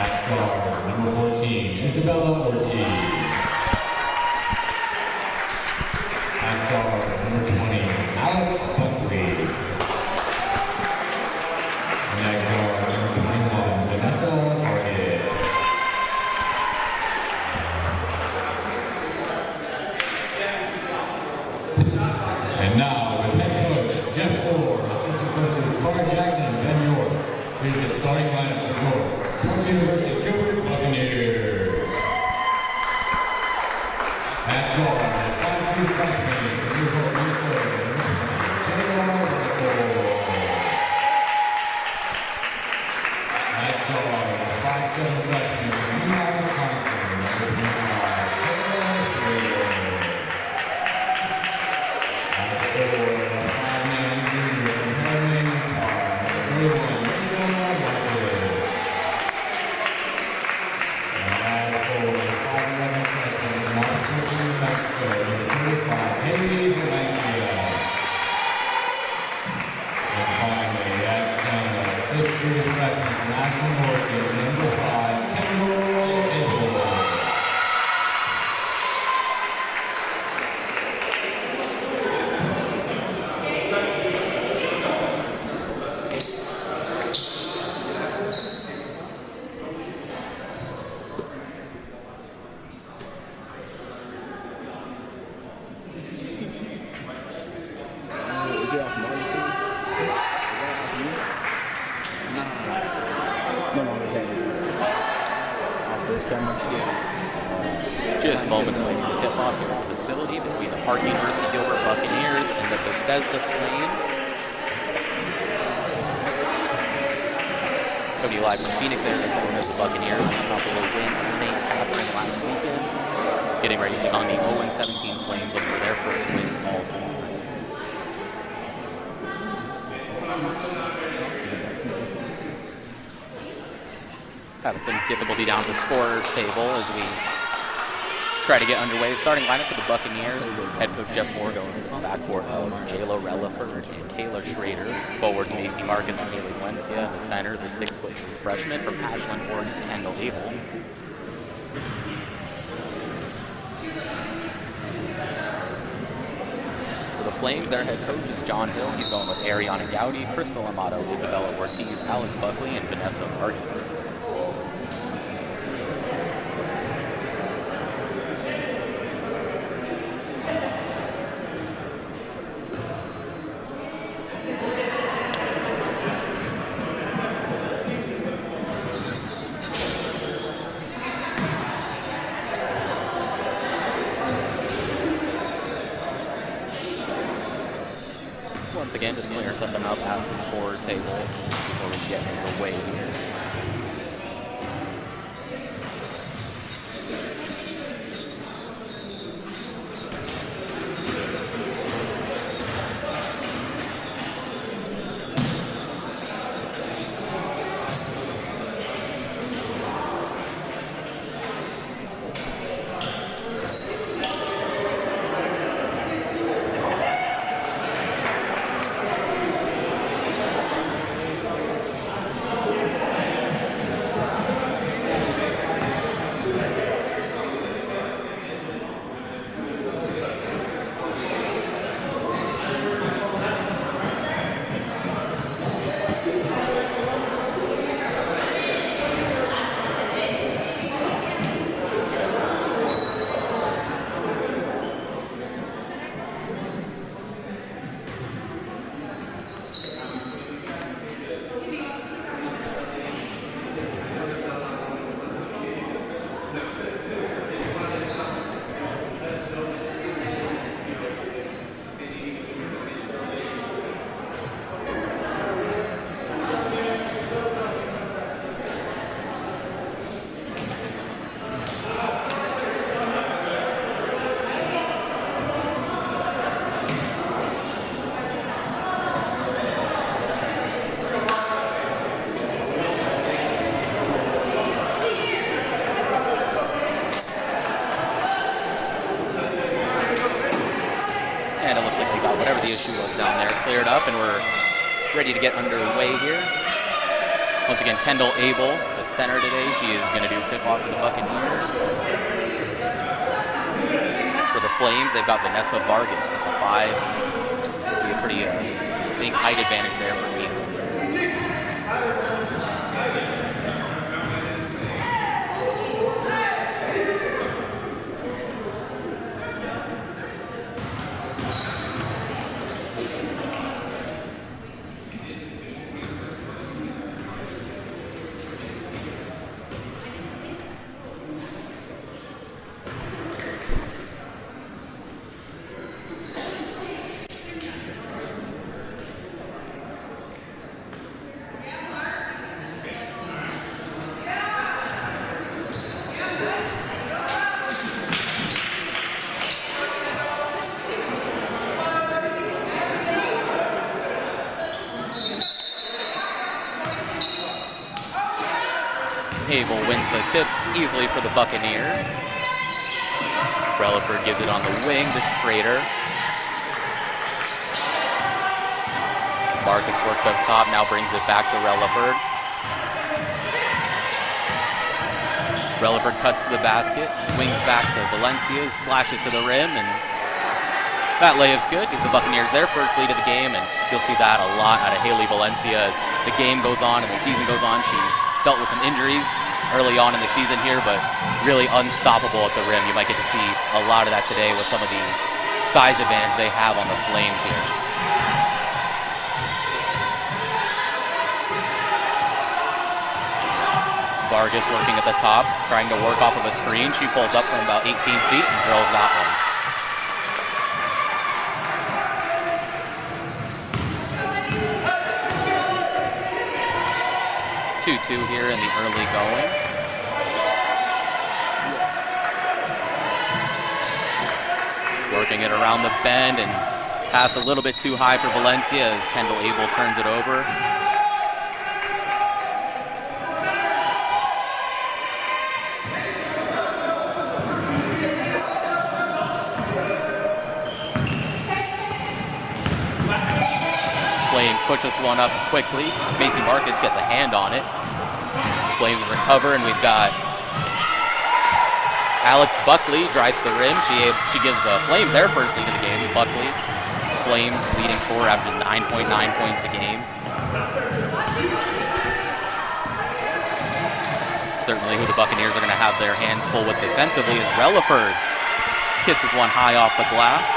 At guard, number 14, Isabella Ortiz. At guard, number 20, Alex Buckley. And at guard, number 21, Vanessa Ariz. And now, with head coach Jeff Orr, assistant coaches Carter Jackson and Ben York, here's the starting lineup for your University of Gilbert Buccaneers. At guard, 5'2" freshman, at guard, 5'7" freshman from Utah, Wisconsin, number 25, Taylor Schrader. At 5'9" junior from Harlem, Utah, number 31, Lisa Marquez. And at 5'11" freshman from Monterrey, New Mexico, number 35, Haley Valencia. And finally, at center, 6'3" freshman from Ashland, Oregon, number 5, Kendall Abel. Just moments away from the tip-off here at the facility between the Park University Gilbert Buccaneers and the Bethesda Flames. Coming to you live from Phoenix, Arizona, as the Buccaneers coming off a little win at St. Catherine last weekend. Getting ready to take on the 0-17 Flames looking for their first win all season. Having some difficulty down at the scorer's table as we try to get underway. Starting lineup for the Buccaneers. Head coach Jeff Moore going backcourt of J.Lo Relaford and Taylor Schrader. Forwards Macy Marcus and Haley Valencia. And the center, the 6'3" freshman from Ashland, Oregon, Kendall Abel. For the Flames, their head coach is John Hill. He's going with Ariana Gowdy, Crystal Amato, Isabella Ortiz, Alex Buckley, and Vanessa Ariz. Once again, just clearing something up at the scorer's table before we get underway here. The issue was down there, cleared up, and we're ready to get underway here. Once again, Kendall Abel, the center today. She is going to do tip-off for the Buccaneers. For the Flames, they've got Vanessa Vargas at the 5. See a pretty distinct height advantage there for me. Abel wins the tip easily for the Buccaneers. Relaford gives it on the wing to Schrader. Marcus worked up top, now brings it back to Relaford. Relaford cuts to the basket, swings back to Valencia, slashes to the rim, and that layup's good. Gives the Buccaneers their first lead of the game, and you'll see that a lot out of Haley Valencia as the game goes on and the season goes on. She dealt with some injuries early on in the season here, but really unstoppable at the rim. You might get to see a lot of that today with some of the size advantage they have on the Flames here. Vargas working at the top, trying to work off of a screen. She pulls up from about 18 feet and drills that one. 2-2 here in the early going. Working it around the bend and pass a little bit too high for Valencia as Kendall Abel turns it over. Flames push this one up quickly. Macy Marcus gets a hand on it. Flames recover, and we've got Alex Buckley drives to the rim. She gives the Flames their first lead of the game. Buckley, Flames leading scorer, averages 9.9 points a game. Certainly who the Buccaneers are going to have their hands full with defensively is Relaford. Kisses one high off the glass.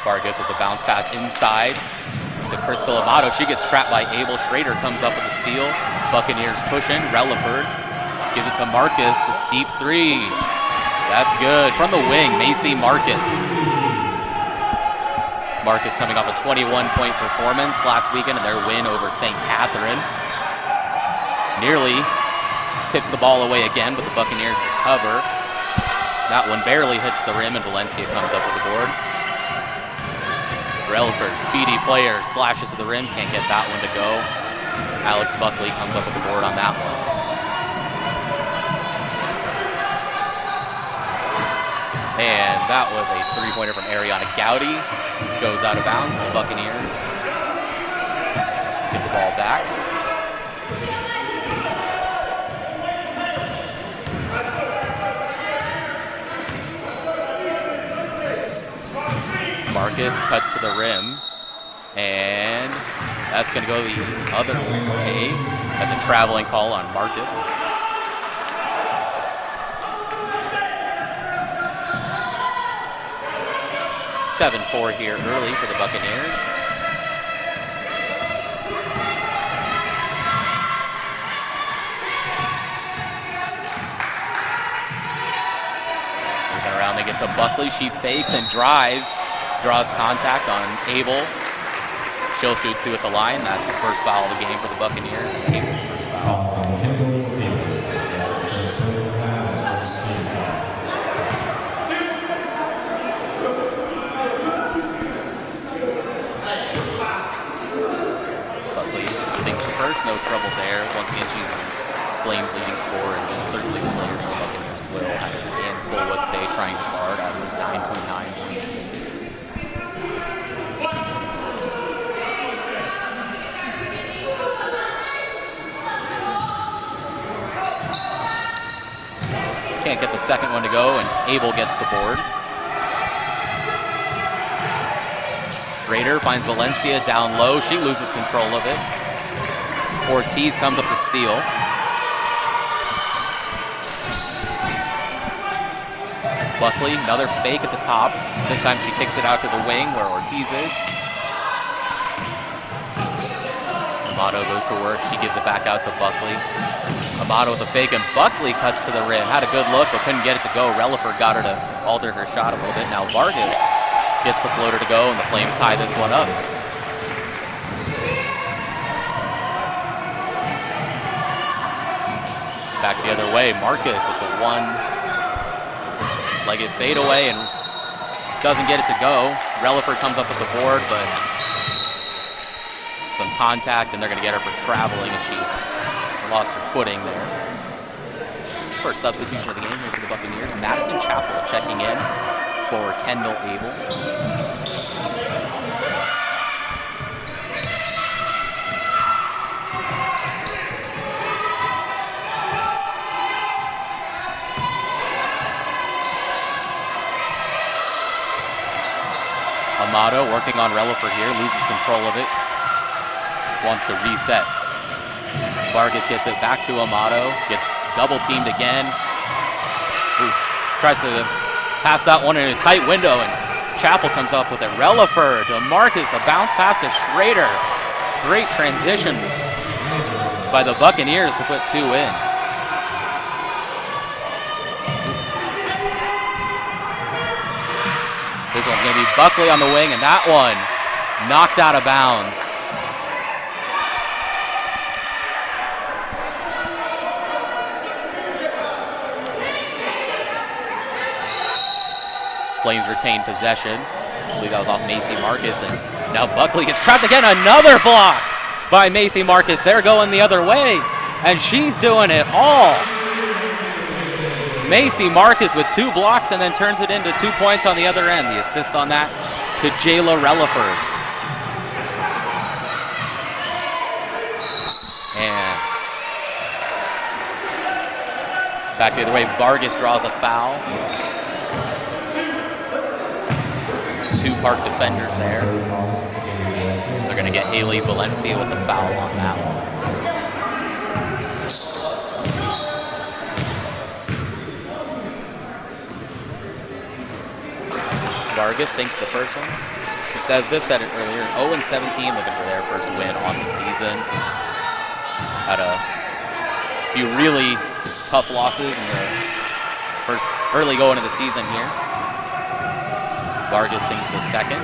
Vargas with the bounce pass inside to Crystal Amato. She gets trapped by Abel. Schrader comes up with the steal. Buccaneers pushing. Relaford gives it to Marcus. Deep three. That's good. From the wing, Macy Marcus. Marcus coming off a 21-point performance last weekend in their win over St. Catherine. Nearly tips the ball away again, but the Buccaneers recover. That one barely hits the rim, and Valencia comes up with the board. Relaford, speedy player, slashes to the rim, can't get that one to go. Alex Buckley comes up with the board on that one. And that was a three-pointer from Ariana Gowdy. Goes out of bounds, and the Buccaneers get the ball back. Marcus cuts to the rim, and that's going to go the other way. That's a traveling call on Marcus. .7-4 here early for the Buccaneers. Moving around, they get to Buckley. She fakes and drives. Draws contact on Abel. She'll shoot two at the line. That's the first foul of the game for the Buccaneers, and Abel's first foul. Buckley sinks to first, no trouble there. Once again, she's the Flames' leading scorer, and certainly the players of the Buccaneers will have their hands successful with today trying to guard. Average 9.9 points. Can't get the second one to go, and Abel gets the board. Schrader finds Valencia down low. She loses control of it. Ortiz comes up to steal. Buckley, another fake at the top. This time she kicks it out to the wing where Ortiz is. Amato goes to work. She gives it back out to Buckley. Amato with a fake, and Buckley cuts to the rim. Had a good look, but couldn't get it to go. Relaford got her to alter her shot a little bit. Now Vargas gets the floater to go, and the Flames tie this one up. Back the other way, Marcus with the one-legged fadeaway and doesn't get it to go. Relaford comes up with the board, but some contact, and they're going to get her for traveling as she lost her footing there. First substitution of the game here for the Buccaneers. Madison Chappell checking in for Kendall Abel. Amato working on Relaford here, loses control of it. Wants to reset. Vargas gets it back to Amato, gets double teamed again. Ooh, tries to pass that one in a tight window, and Chappell comes up with it. Relaford to Marcus, the bounce pass to Schrader. Great transition by the Buccaneers to put two in. This one's going to be Buckley on the wing, and that one knocked out of bounds. Flames retain possession. I believe that was off Macy Marcus, and now Buckley gets trapped again. Another block by Macy Marcus. They're going the other way, and she's doing it all. Macy Marcus with 2 blocks and then turns it into 2 points on the other end. The assist on that to Jayla Relaford. And back the other way, Vargas draws a foul. 2 Park defenders there. They're going to get Haley Valencia with the foul on that one. Vargas sinks the first one. As this said it earlier, 0-17 looking for their first win on the season. Had a few really tough losses in the first early going of the season here. Vargas sinks the second.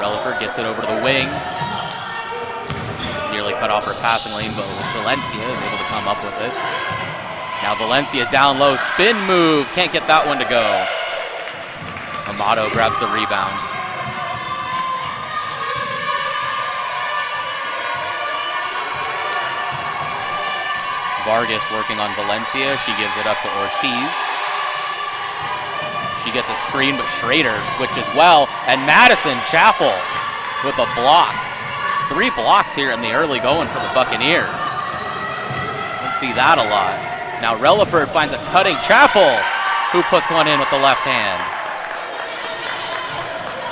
Relaford gets it over to the wing. Nearly cut off her passing lane, but Valencia is able to come up with it. Now Valencia down low, spin move, can't get that one to go. Amato grabs the rebound. Vargas working on Valencia, she gives it up to Ortiz. She gets a screen, but Schrader switches well, and Madison Chappell with a block. 3 blocks here in the early going for the Buccaneers. Don't see that a lot. Now Relaford finds a cutting Chappell, who puts one in with the left hand.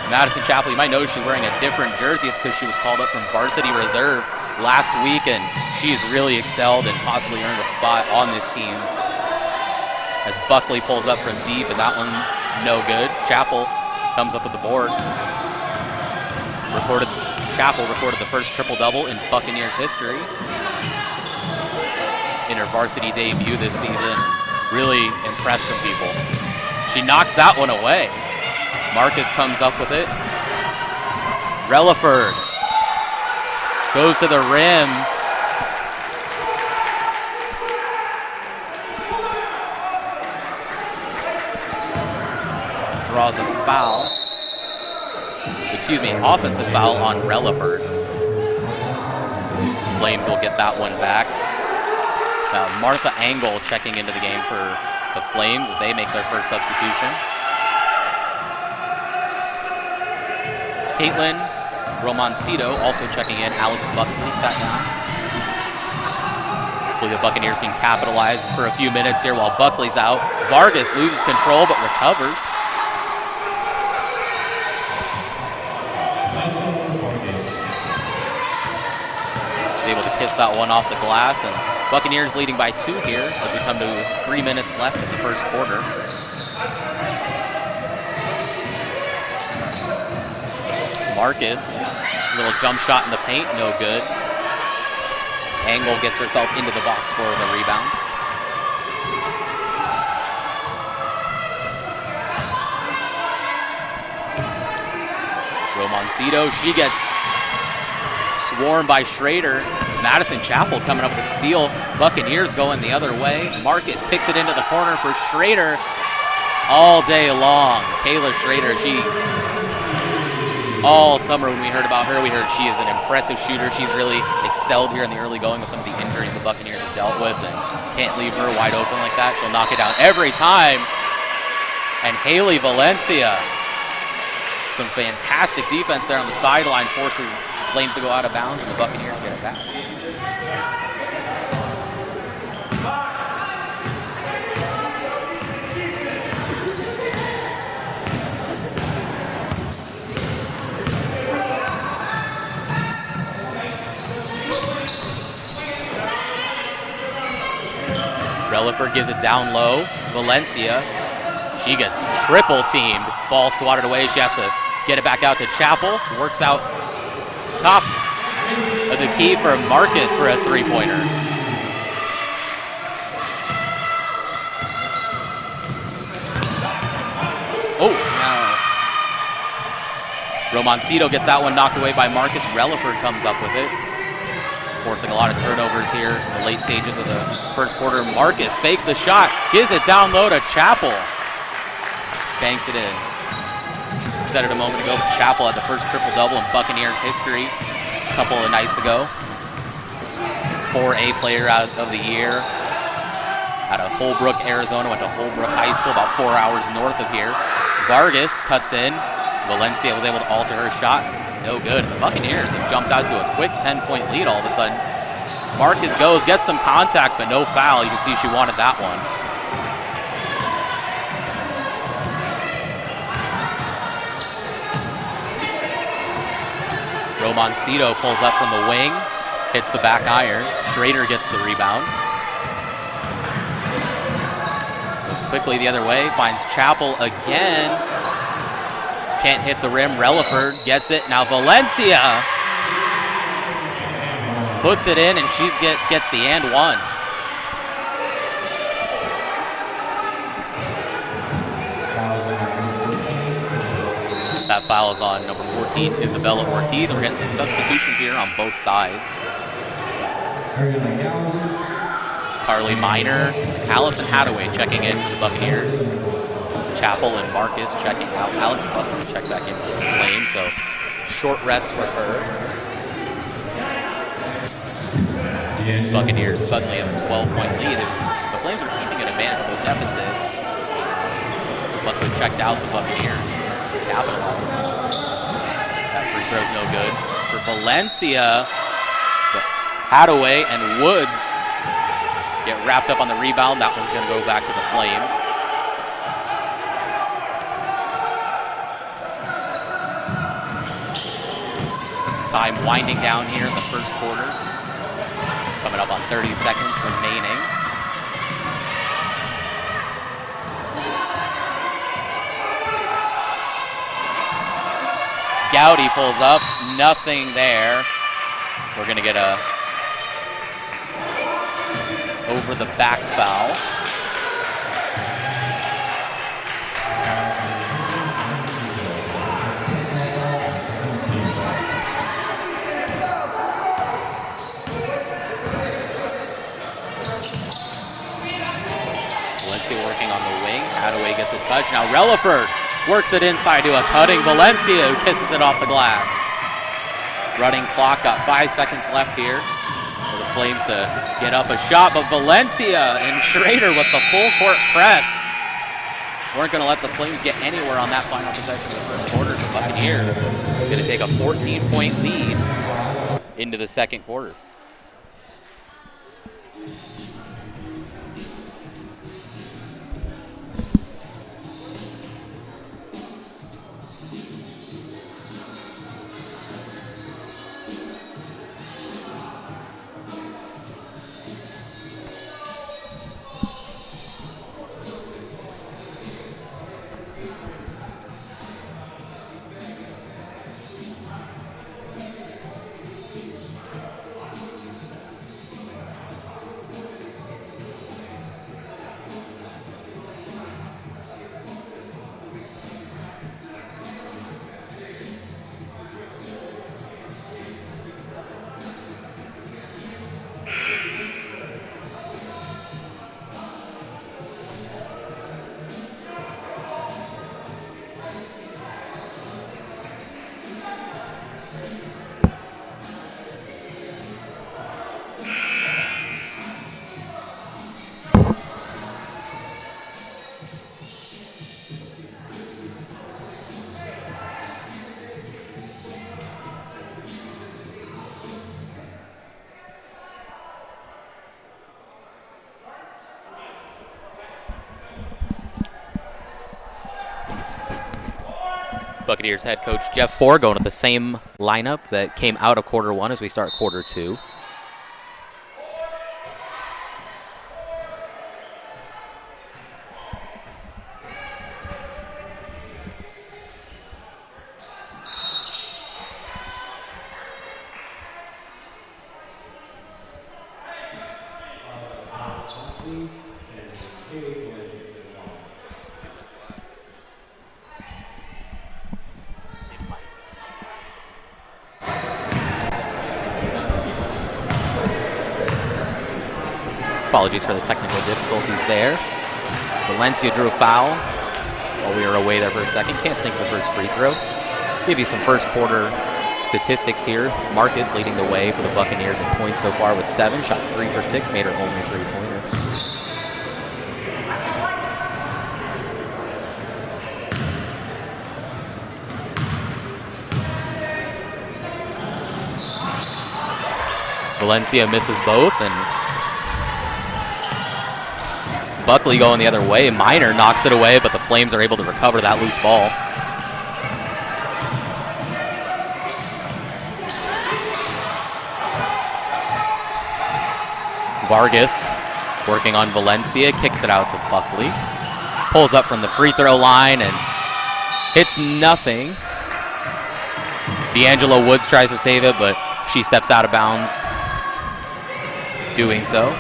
Madison Chappell, you might notice she's wearing a different jersey. It's because she was called up from varsity reserve last week, and she has really excelled and possibly earned a spot on this team. As Buckley pulls up from deep, and that one's no good. Chappell comes up with the board. Chappell recorded the first triple-double in Buccaneers history in her varsity debut this season. Really impressed some people. She knocks that one away. Marcus comes up with it. Relaford goes to the rim. Draws a foul. The offensive foul on Relaford. Flames will get that one back. Now Martha Angle checking into the game for the Flames as they make their first substitution. Caitlin Romancito also checking in. Alex Buckley sat down. Hopefully the Buccaneers can capitalize for a few minutes here while Buckley's out. Vargas loses control but recovers. Able to kiss that one off the glass, and Buccaneers leading by 2 here as we come to 3 minutes left in the first quarter. Marcus, little jump shot in the paint, no good. Angle gets herself into the box score with a rebound. Romancito, she gets swarmed by Schrader. Madison Chapel coming up with a steal. Buccaneers going the other way. Marcus kicks it into the corner for Schrader all day long. Kayla Schrader, she, all summer when we heard about her, we heard she is an impressive shooter. She's really excelled here in the early going with some of the injuries the Buccaneers have dealt with, and can't leave her wide open like that. She'll knock it down every time. And Haley Valencia, some fantastic defense there on the sideline, forces Flames to go out of bounds, and the Buccaneers get it back. Relaford gives it down low. Valencia, she gets triple teamed. Ball swatted away. She has to get it back out to Chapel. Works out top of the key for Marcus for a three-pointer. Oh, no. Romancito gets that one knocked away by Marcus. Relaford comes up with it, forcing a lot of turnovers here in the late stages of the first quarter. Marcus fakes the shot, gives it down low to Chapel. Banks it in. Said it a moment ago, but Chapel had the first triple-double in Buccaneers history a couple of nights ago. 4A player out of the year. Out of Holbrook, Arizona, went to Holbrook High School, about 4 hours north of here. Vargas cuts in. Valencia was able to alter her shot. No good. The Buccaneers have jumped out to a quick 10-point lead all of a sudden. Marcus goes, gets some contact, but no foul. You can see she wanted that one. Romancito pulls up from the wing, hits the back iron. Schrader gets the rebound. Goes quickly the other way, finds Chapel again. Can't hit the rim. Relaford gets it. Now Valencia puts it in, and she gets the and one. That foul is on number 14, Isabella Ortiz, and we're getting some substitutions here on both sides. Carly Miner, Allison Hadaway checking in for the Buccaneers. Chapel and Marcus checking out. Alex Buckley checked back in for the Flames, so short rest for her. Buccaneers suddenly have a 12-point lead. The Flames are keeping an manageable deficit. Buckley checked out the Buccaneers. Capitalized. That free throw's no good. For Valencia, Hadaway and Woods get wrapped up on the rebound. That one's going to go back to the Flames. Time winding down here in the first quarter. Coming up on 30 seconds remaining. Gowdy pulls up, nothing there. We're going to get a over the back foul. Valencia working on the wing. Hadaway gets a touch. Now Relaford Works it inside to a cutting Valencia, who kisses it off the glass. Running clock, got 5 seconds left here for the Flames to get up a shot, but Valencia and Schrader with the full court press weren't going to let the Flames get anywhere on that final possession of the first quarter. The Buccaneers going to take a 14-point lead into the second quarter. Buccaneers head coach Jeff Ford going with the same lineup that came out of quarter one as we start quarter two. Apologies for the technical difficulties there. Valencia drew a foul while we were away there for a second. Can't sink the first free throw. Give you some first quarter statistics here. Marcus leading the way for the Buccaneers in points so far with 7. Shot 3 for 6, made her only three-pointer. Valencia misses both, and Buckley going the other way. Minor knocks it away, but the Flames are able to recover that loose ball. Vargas working on Valencia, kicks it out to Buckley. Pulls up from the free throw line and hits nothing. D'Angelo Woods tries to save it, but she steps out of bounds doing so.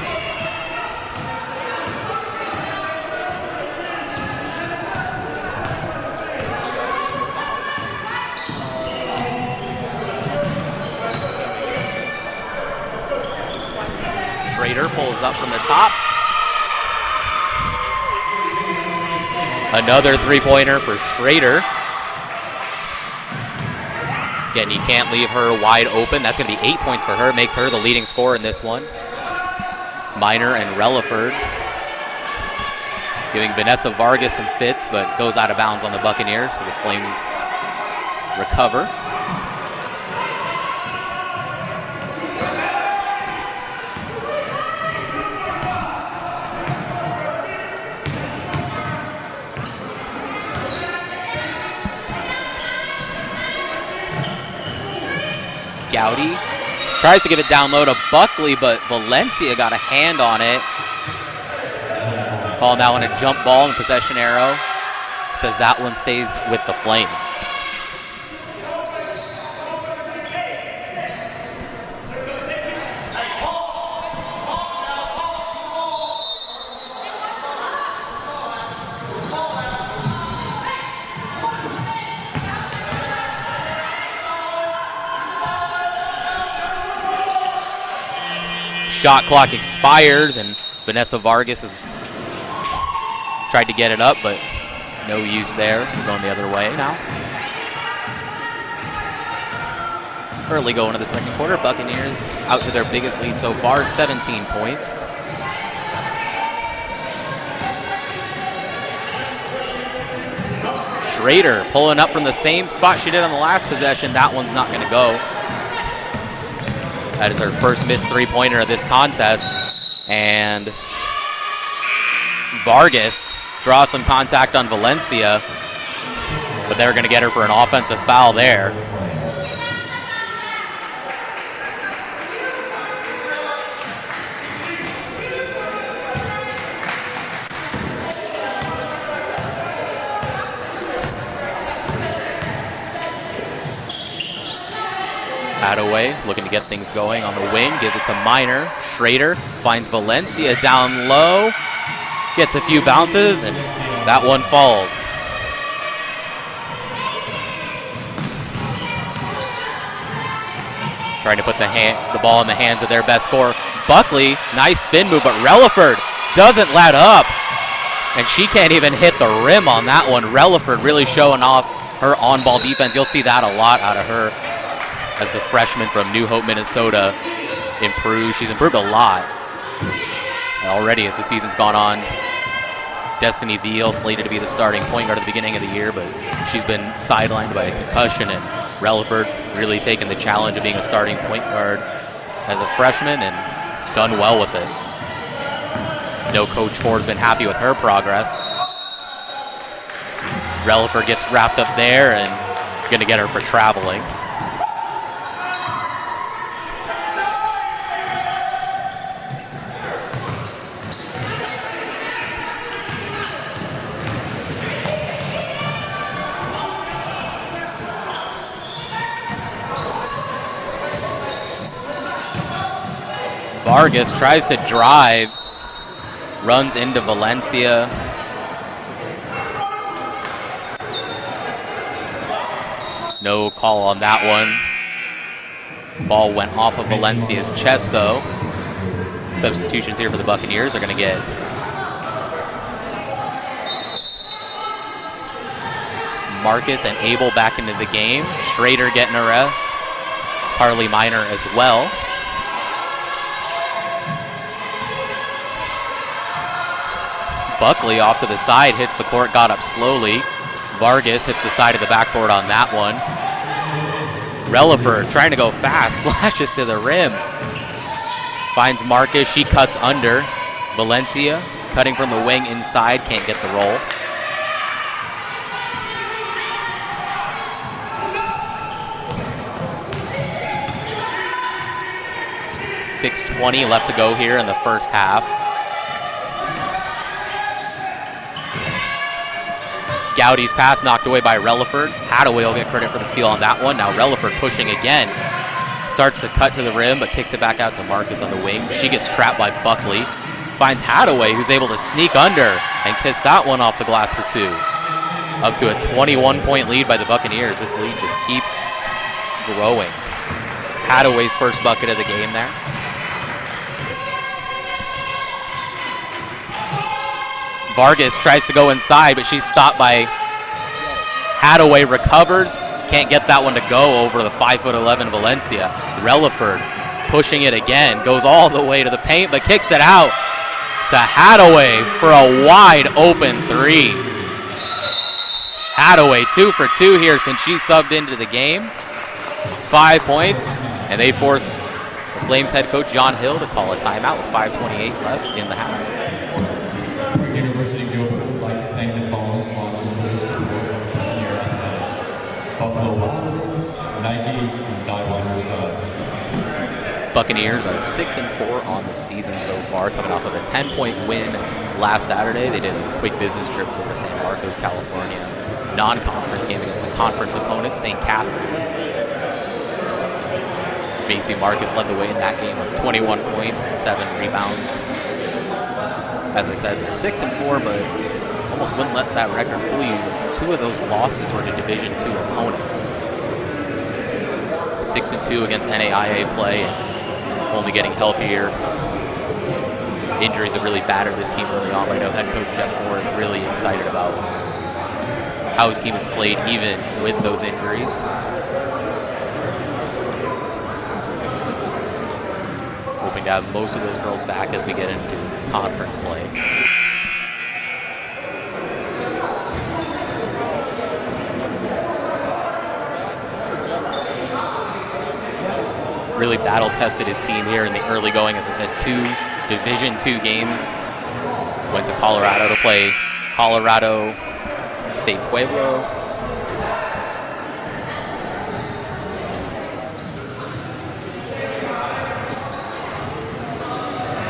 Schrader pulls up from the top. Another three-pointer for Schrader. Again, you can't leave her wide open. That's going to be 8 points for her. Makes her the leading scorer in this one. Minor and Relaford giving Vanessa Vargas some fits, but goes out of bounds on the Buccaneers, so the Flames recover. Gowdy tries to give it down low to Buckley, but Valencia got a hand on it. Call now on a jump ball and possession arrow. Says that one stays with the Flames. Shot clock expires, and Vanessa Vargas has tried to get it up, but No use there. We're going the other way now. Early going into the second quarter. Buccaneers out to their biggest lead so far, 17 points. Schrader pulling up from the same spot she did on the last possession. That one's not going to go. That is her first missed three-pointer of this contest. And Vargas draws some contact on Valencia, but they're going to get her for an offensive foul there. Hadaway looking to get things going on the wing, gives it to Minor. Schrader finds Valencia down low, gets a few bounces, and that one falls. Trying to put the ball in the hands of their best scorer. Buckley, nice spin move, but Relaford doesn't let up, and she can't even hit the rim on that one. Relaford really showing off her on-ball defense. You'll see that a lot out of her as the freshman from New Hope, Minnesota improves. She's improved a lot already as the season's gone on. Destiny Veal slated to be the starting point guard at the beginning of the year, but she's been sidelined by a concussion, and Relaford really taken the challenge of being a starting point guard as a freshman and done well with it. No Coach Ford's been happy with her progress. Relaford gets wrapped up there and going to get her for traveling. Vargas tries to drive, runs into Valencia. No call on that one. Ball went off of Valencia's chest, though. Substitutions here for the Buccaneers are going to get Marcus and Abel back into the game. Schrader getting a rest. Harley Minor as well. Buckley off to the side, hits the court, got up slowly. Vargas hits the side of the backboard on that one. Relaford trying to go fast, slashes to the rim. Finds Marcus, she cuts under. Valencia cutting from the wing inside, can't get the roll. .620 left to go here in the first half. Gowdy's pass knocked away by Relaford. Hadaway will get credit for the steal on that one. Now Relaford pushing again. Starts to cut to the rim, but kicks it back out to Marcus on the wing. She gets trapped by Buckley. Finds Hadaway, who's able to sneak under and kiss that one off the glass for two. Up to a 21-point lead by the Buccaneers. This lead just keeps growing. Hadaway's first bucket of the game there. Vargas tries to go inside, but she's stopped by Hadaway, recovers, can't get that one to go over the 5'11" Valencia. Relaford pushing it again, goes all the way to the paint, but kicks it out to Hadaway for a wide open three. Hadaway 2 for 2 here since she subbed into the game. 5 points, and they force the Flames head coach John Hill to call a timeout with 5:28 left in the half. University of Gilbert would like to thank the following sponsors for this tour here at Buffalo Wild Wings, Nike, and Sidewinder Subs. Buccaneers are 6-4 on the season so far, coming off of a 10-point win last Saturday. They did a quick business trip to San Marcos, California, non-conference game against the conference opponent, St. Catherine. Macy Marcus led the way in that game with 21 points and 7 rebounds. As I said, they're 6-4, but almost wouldn't let that record fool you. 2 of those losses were to Division II opponents. 6-2 against NAIA play, and only getting healthier. Injuries have really battered this team early on, but I know head coach Jeff Ford is really excited about how his team has played even with those injuries. Hoping to have most of those girls back as we get into conference play. Really battle-tested his team here in the early going. As I said, 2 Division II games. Went to Colorado to play Colorado State Pueblo.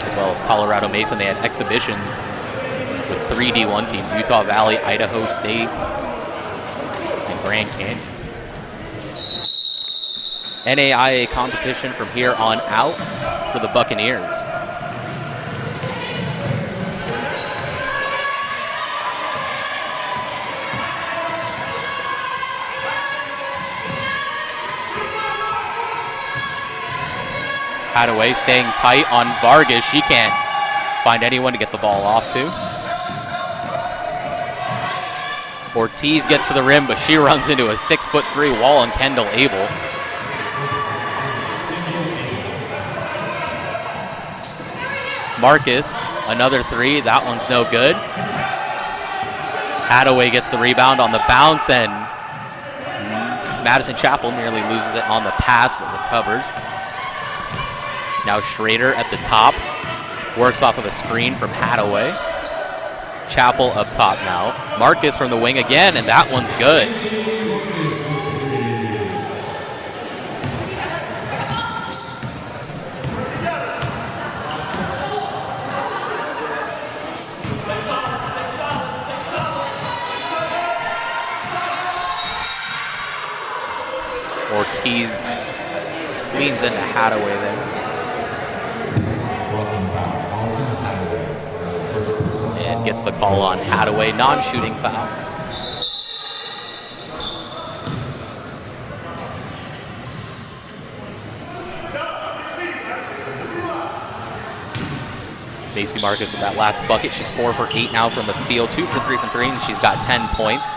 As well as Colorado Mesa. They had exhibitions with 3 D1 teams, Utah Valley, Idaho State, and Grand Canyon. NAIA competition from here on out for the Buccaneers. Hadaway staying tight on Vargas. She can't find anyone to get the ball off to. Ortiz gets to the rim, but she runs into a 6'3" wall on Kendall Abel. Marcus, another 3. That one's no good. Hadaway gets the rebound on the bounce, and Madison Chapel nearly loses it on the pass, but recovers. Now Schrader at the top, works off of a screen from Hadaway. Chapel up top now. Marcus from the wing again, and that one's good. Ortiz leans into Hadaway there. And gets the call on Hadaway, non-shooting foul. Macy Marcus with that last bucket. She's 4 for 8 now from the field, 2 for 3 from 3, and she's got 10 points.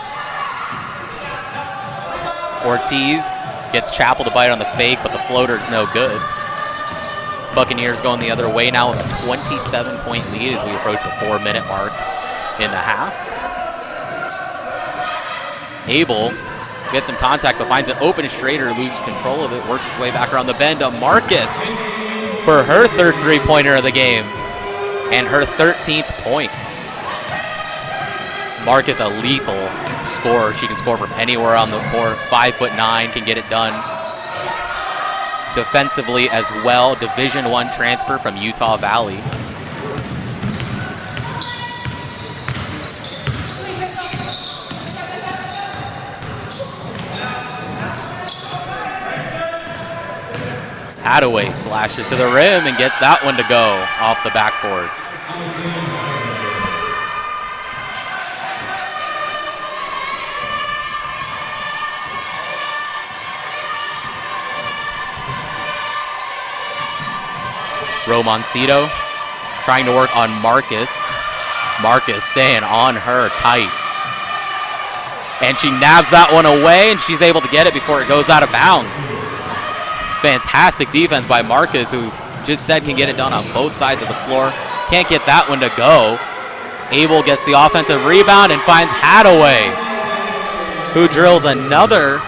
Ortiz gets Chapel to bite on the fake, but the floater's no good. Buccaneers going the other way now with a 27-point lead as we approach the 4-minute mark in the half. Abel gets some contact, but finds an open. Schrader loses control of it, works its way back around the bend to Marcus for her 3rd three-pointer of the game and her 13th point. Marcus, a lethal scorer. She can score from anywhere on the court. 5'9", can get it done. Defensively as well, Division I transfer from Utah Valley. Hadaway slashes to the rim and gets that one to go off the backboard. Romancito trying to work on Marcus. Marcus staying on her tight. And she nabs that one away, and she's able to get it before it goes out of bounds. Fantastic defense by Marcus, who just said can get it done on both sides of the floor. Can't get that one to go. Abel gets the offensive rebound and finds Hadaway, who drills another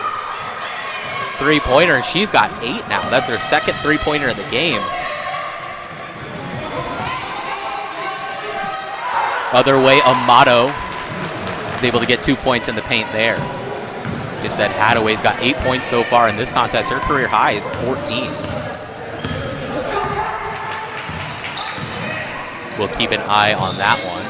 three-pointer. She's got 8 now. That's her 2nd three-pointer of the game. Other way, Amato is able to get 2 points in the paint there. Just said Hadaway's got 8 points so far in this contest. Her career high is 14. We'll keep an eye on that one.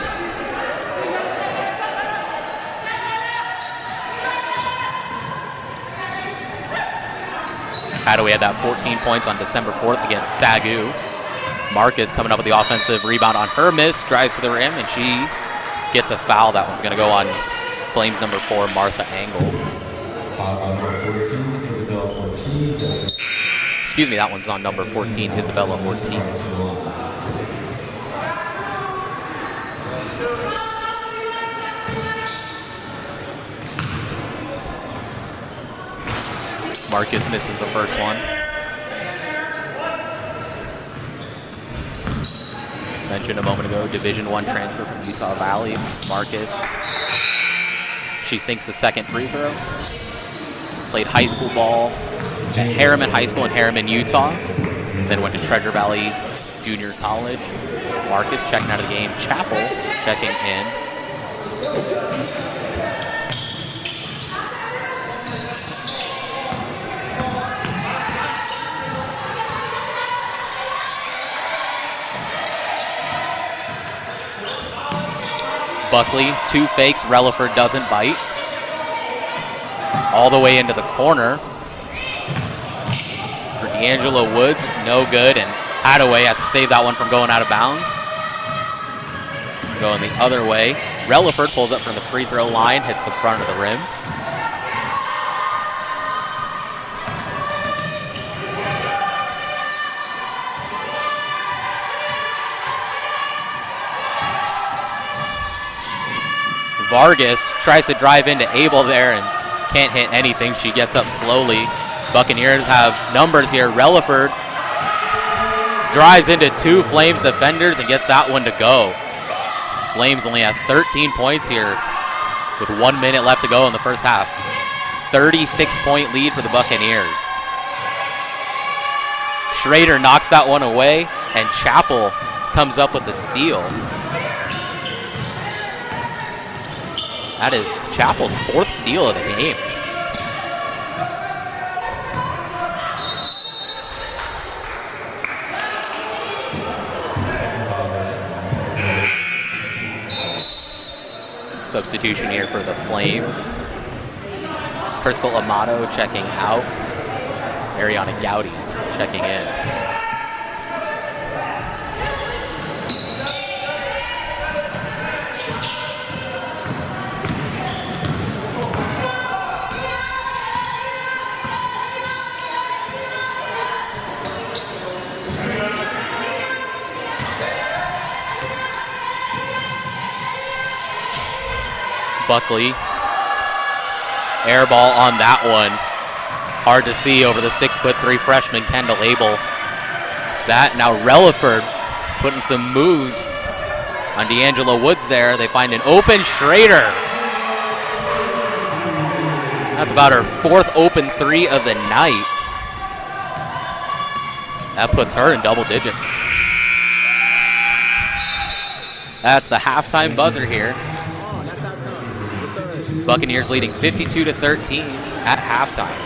Hadaway had that 14 points on December 4th against Sagu. Marcus coming up with the offensive rebound on her miss, drives to the rim, and she gets a foul. That one's going to go on Flames number 4, Martha Angle. Excuse me, that one's on number 14, Isabella Ortiz. Marcus misses the first one. Mentioned a moment ago, Division I transfer from Utah Valley, Marcus. She sinks the second free throw. Played high school ball at Harriman High School in Harriman, Utah. Then went to Treasure Valley Junior College. Marcus checking out of the game. Chapel checking in. Buckley, 2 fakes. Relaford doesn't bite. All the way into the corner. For D'Angelo Woods, no good. And Hadaway has to save that one from going out of bounds. Going the other way. Relaford pulls up from the free throw line, hits the front of the rim. Vargas tries to drive into Abel there and can't hit anything. She gets up slowly. Buccaneers have numbers here. Relaford drives into 2 Flames defenders and gets that one to go. Flames only have 13 points here with 1 minute left to go in the first half. 36-point lead for the Buccaneers. Schrader knocks that one away, and Chapel comes up with the steal. That is Chapel's 4th steal of the game. Substitution here for the Flames. Crystal Amato checking out. Ariana Gowdy checking in. Buckley. Air ball on that one. Hard to see over the 6'3" freshman Kendall Abel. That now Relaford putting some moves on D'Angelo Woods there. They find an open Schrader. That's about her 4th open 3 of the night. That puts her in double digits. That's the halftime buzzer here. Buccaneers leading 52-13 at halftime.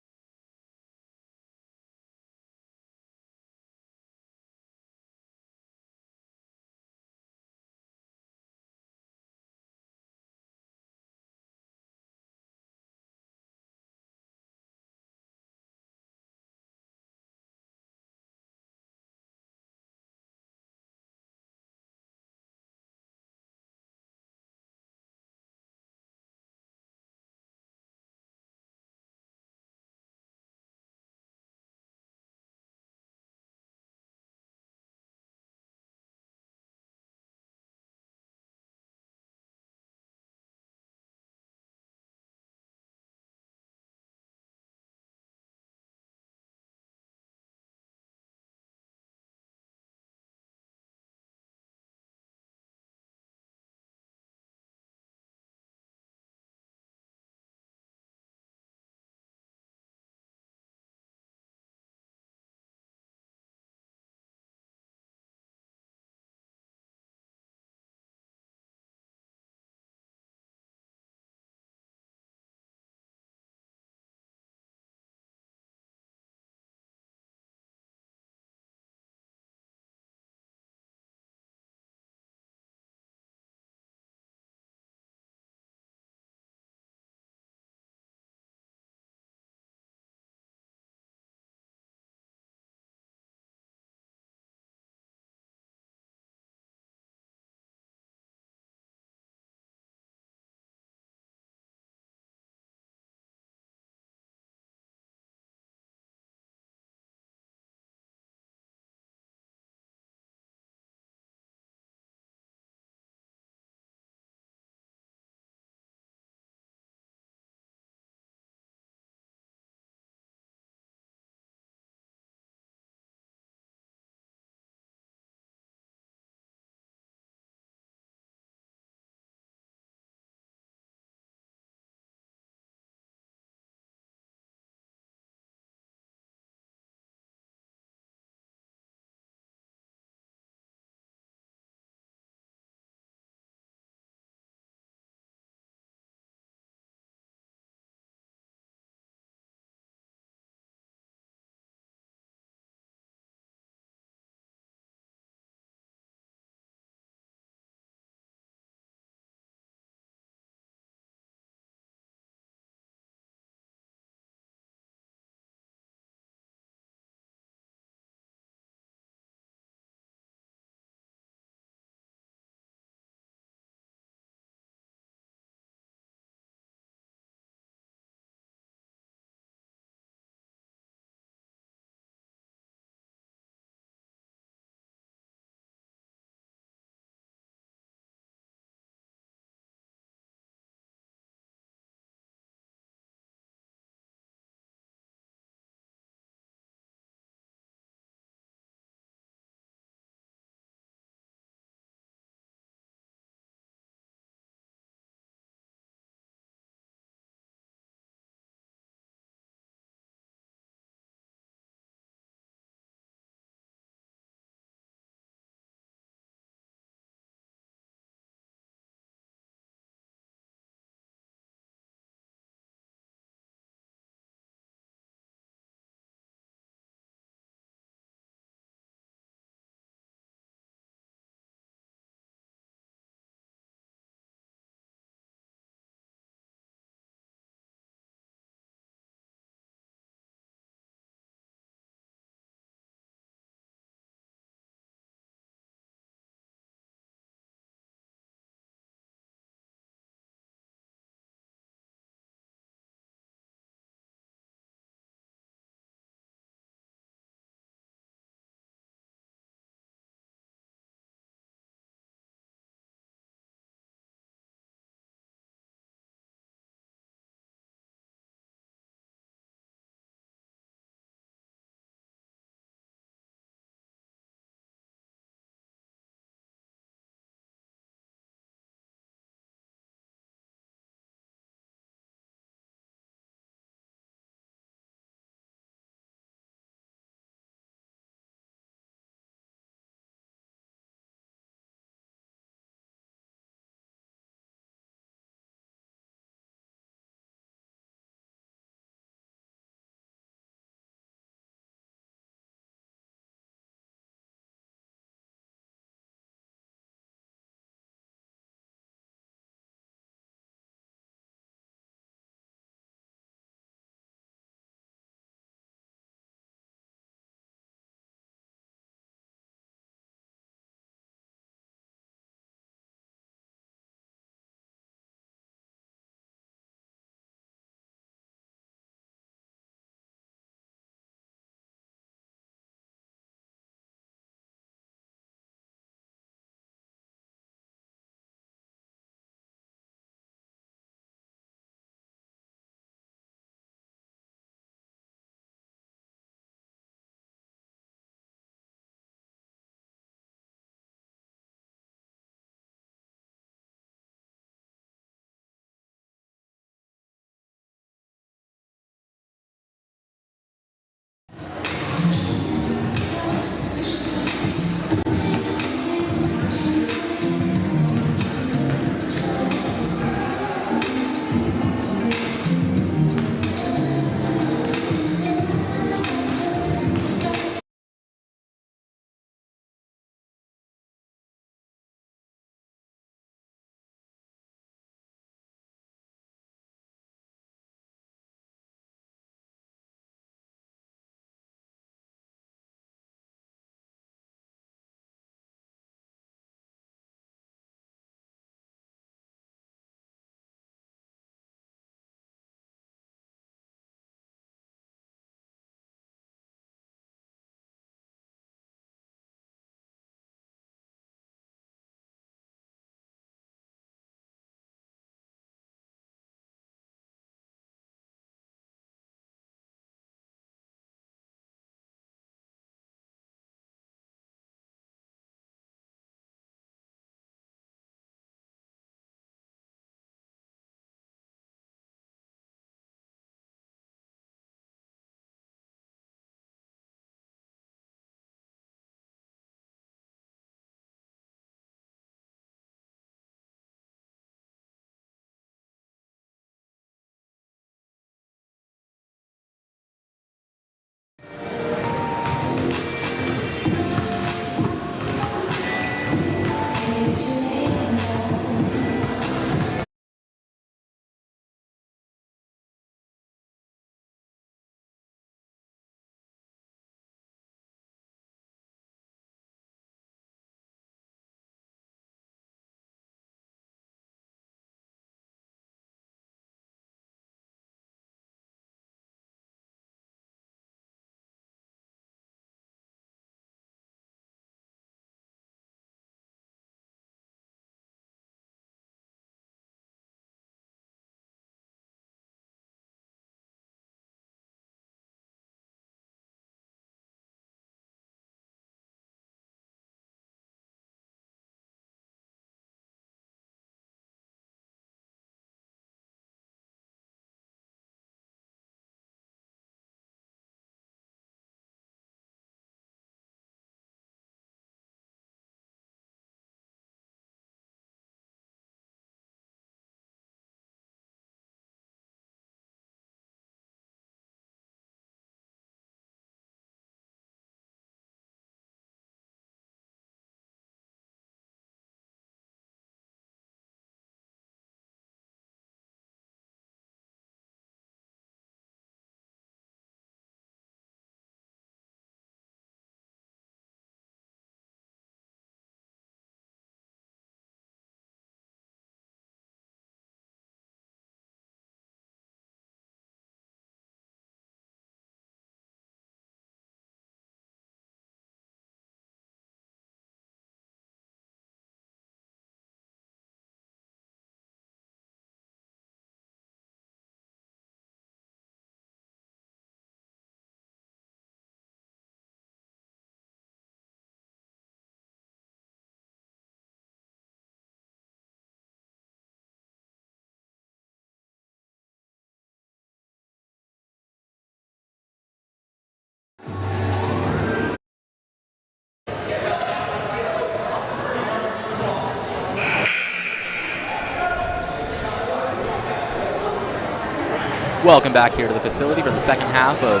Welcome back here to the facility for the second half of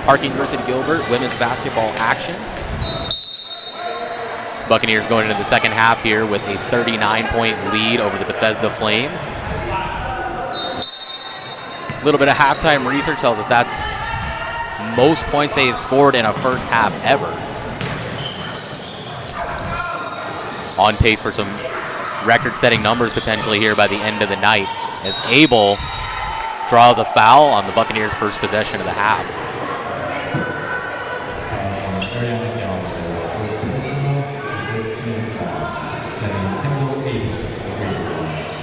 Park University Gilbert women's basketball action. Buccaneers going into the second half here with a 39-point lead over the Bethesda Flames. A little bit of halftime research tells us that's most points they've scored in a first half ever. On pace for some record-setting numbers potentially here by the end of the night, as Abel draws a foul on the Buccaneers' first possession of the half.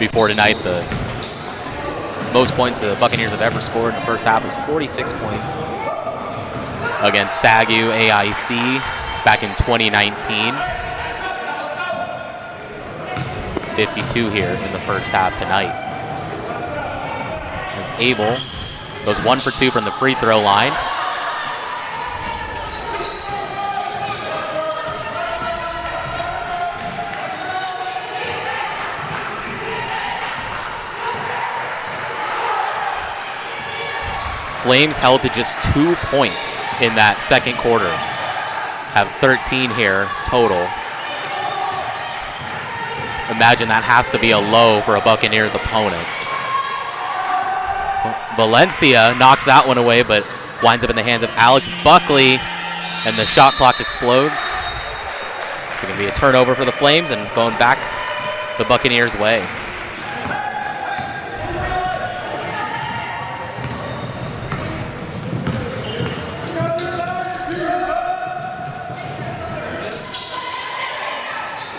Before tonight, the most points the Buccaneers have ever scored in the first half was 46 points against SAGU AIC back in 2019. 52 here in the first half tonight. As Abel goes 1 for 2 from the free throw line. Flames held to just 2 points in that second quarter. Have 13 here total. Imagine that has to be a low for a Buccaneers opponent. Valencia knocks that one away, but winds up in the hands of Alex Buckley, and the shot clock explodes. It's going to be a turnover for the Flames and going back the Buccaneers' way.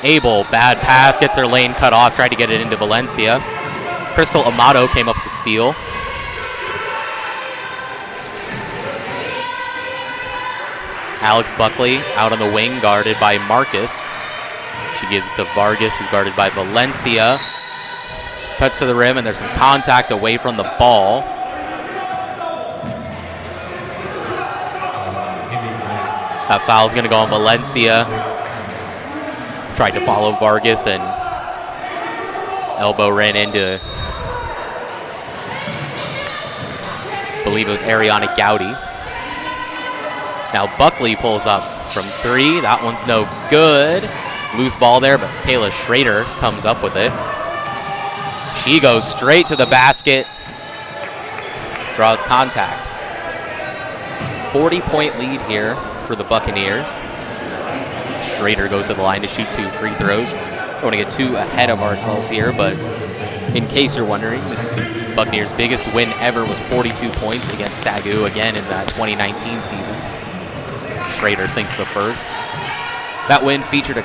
Abel, bad pass, gets her lane cut off, tried to get it into Valencia. Crystal Amato came up with the steal. Alex Buckley out on the wing, guarded by Marcus. She gives it to Vargas, who's guarded by Valencia. Cuts to the rim, and there's some contact away from the ball. That foul's going to go on Valencia. Tried to follow Vargas, and elbow ran into, I believe it was Ariana Gowdy. Now Buckley pulls up from 3. That one's no good. Loose ball there, but Kayla Schrader comes up with it. She goes straight to the basket. Draws contact. 40-point lead here for the Buccaneers. Schrader goes to the line to shoot 2 free throws. Don't want to get too ahead of ourselves here, but in case you're wondering, the Buccaneers' biggest win ever was 42 points against SAGU, again in that 2019 season. Schrader sinks the first. That win featured a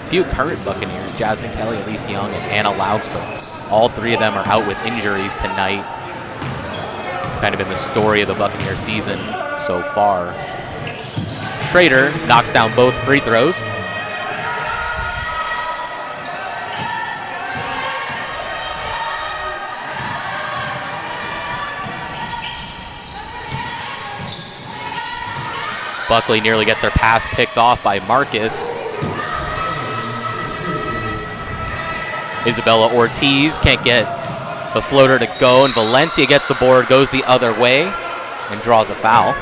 few current Buccaneers, Jasmine Kelly, Elise Young, and Anna Laux, but all 3 of them are out with injuries tonight. Kind of been the story of the Buccaneers season so far. Schrader knocks down both free throws. Buckley nearly gets her pass picked off by Marcus. Isabella Ortiz can't get the floater to go, and Valencia gets the board, goes the other way, and draws a foul.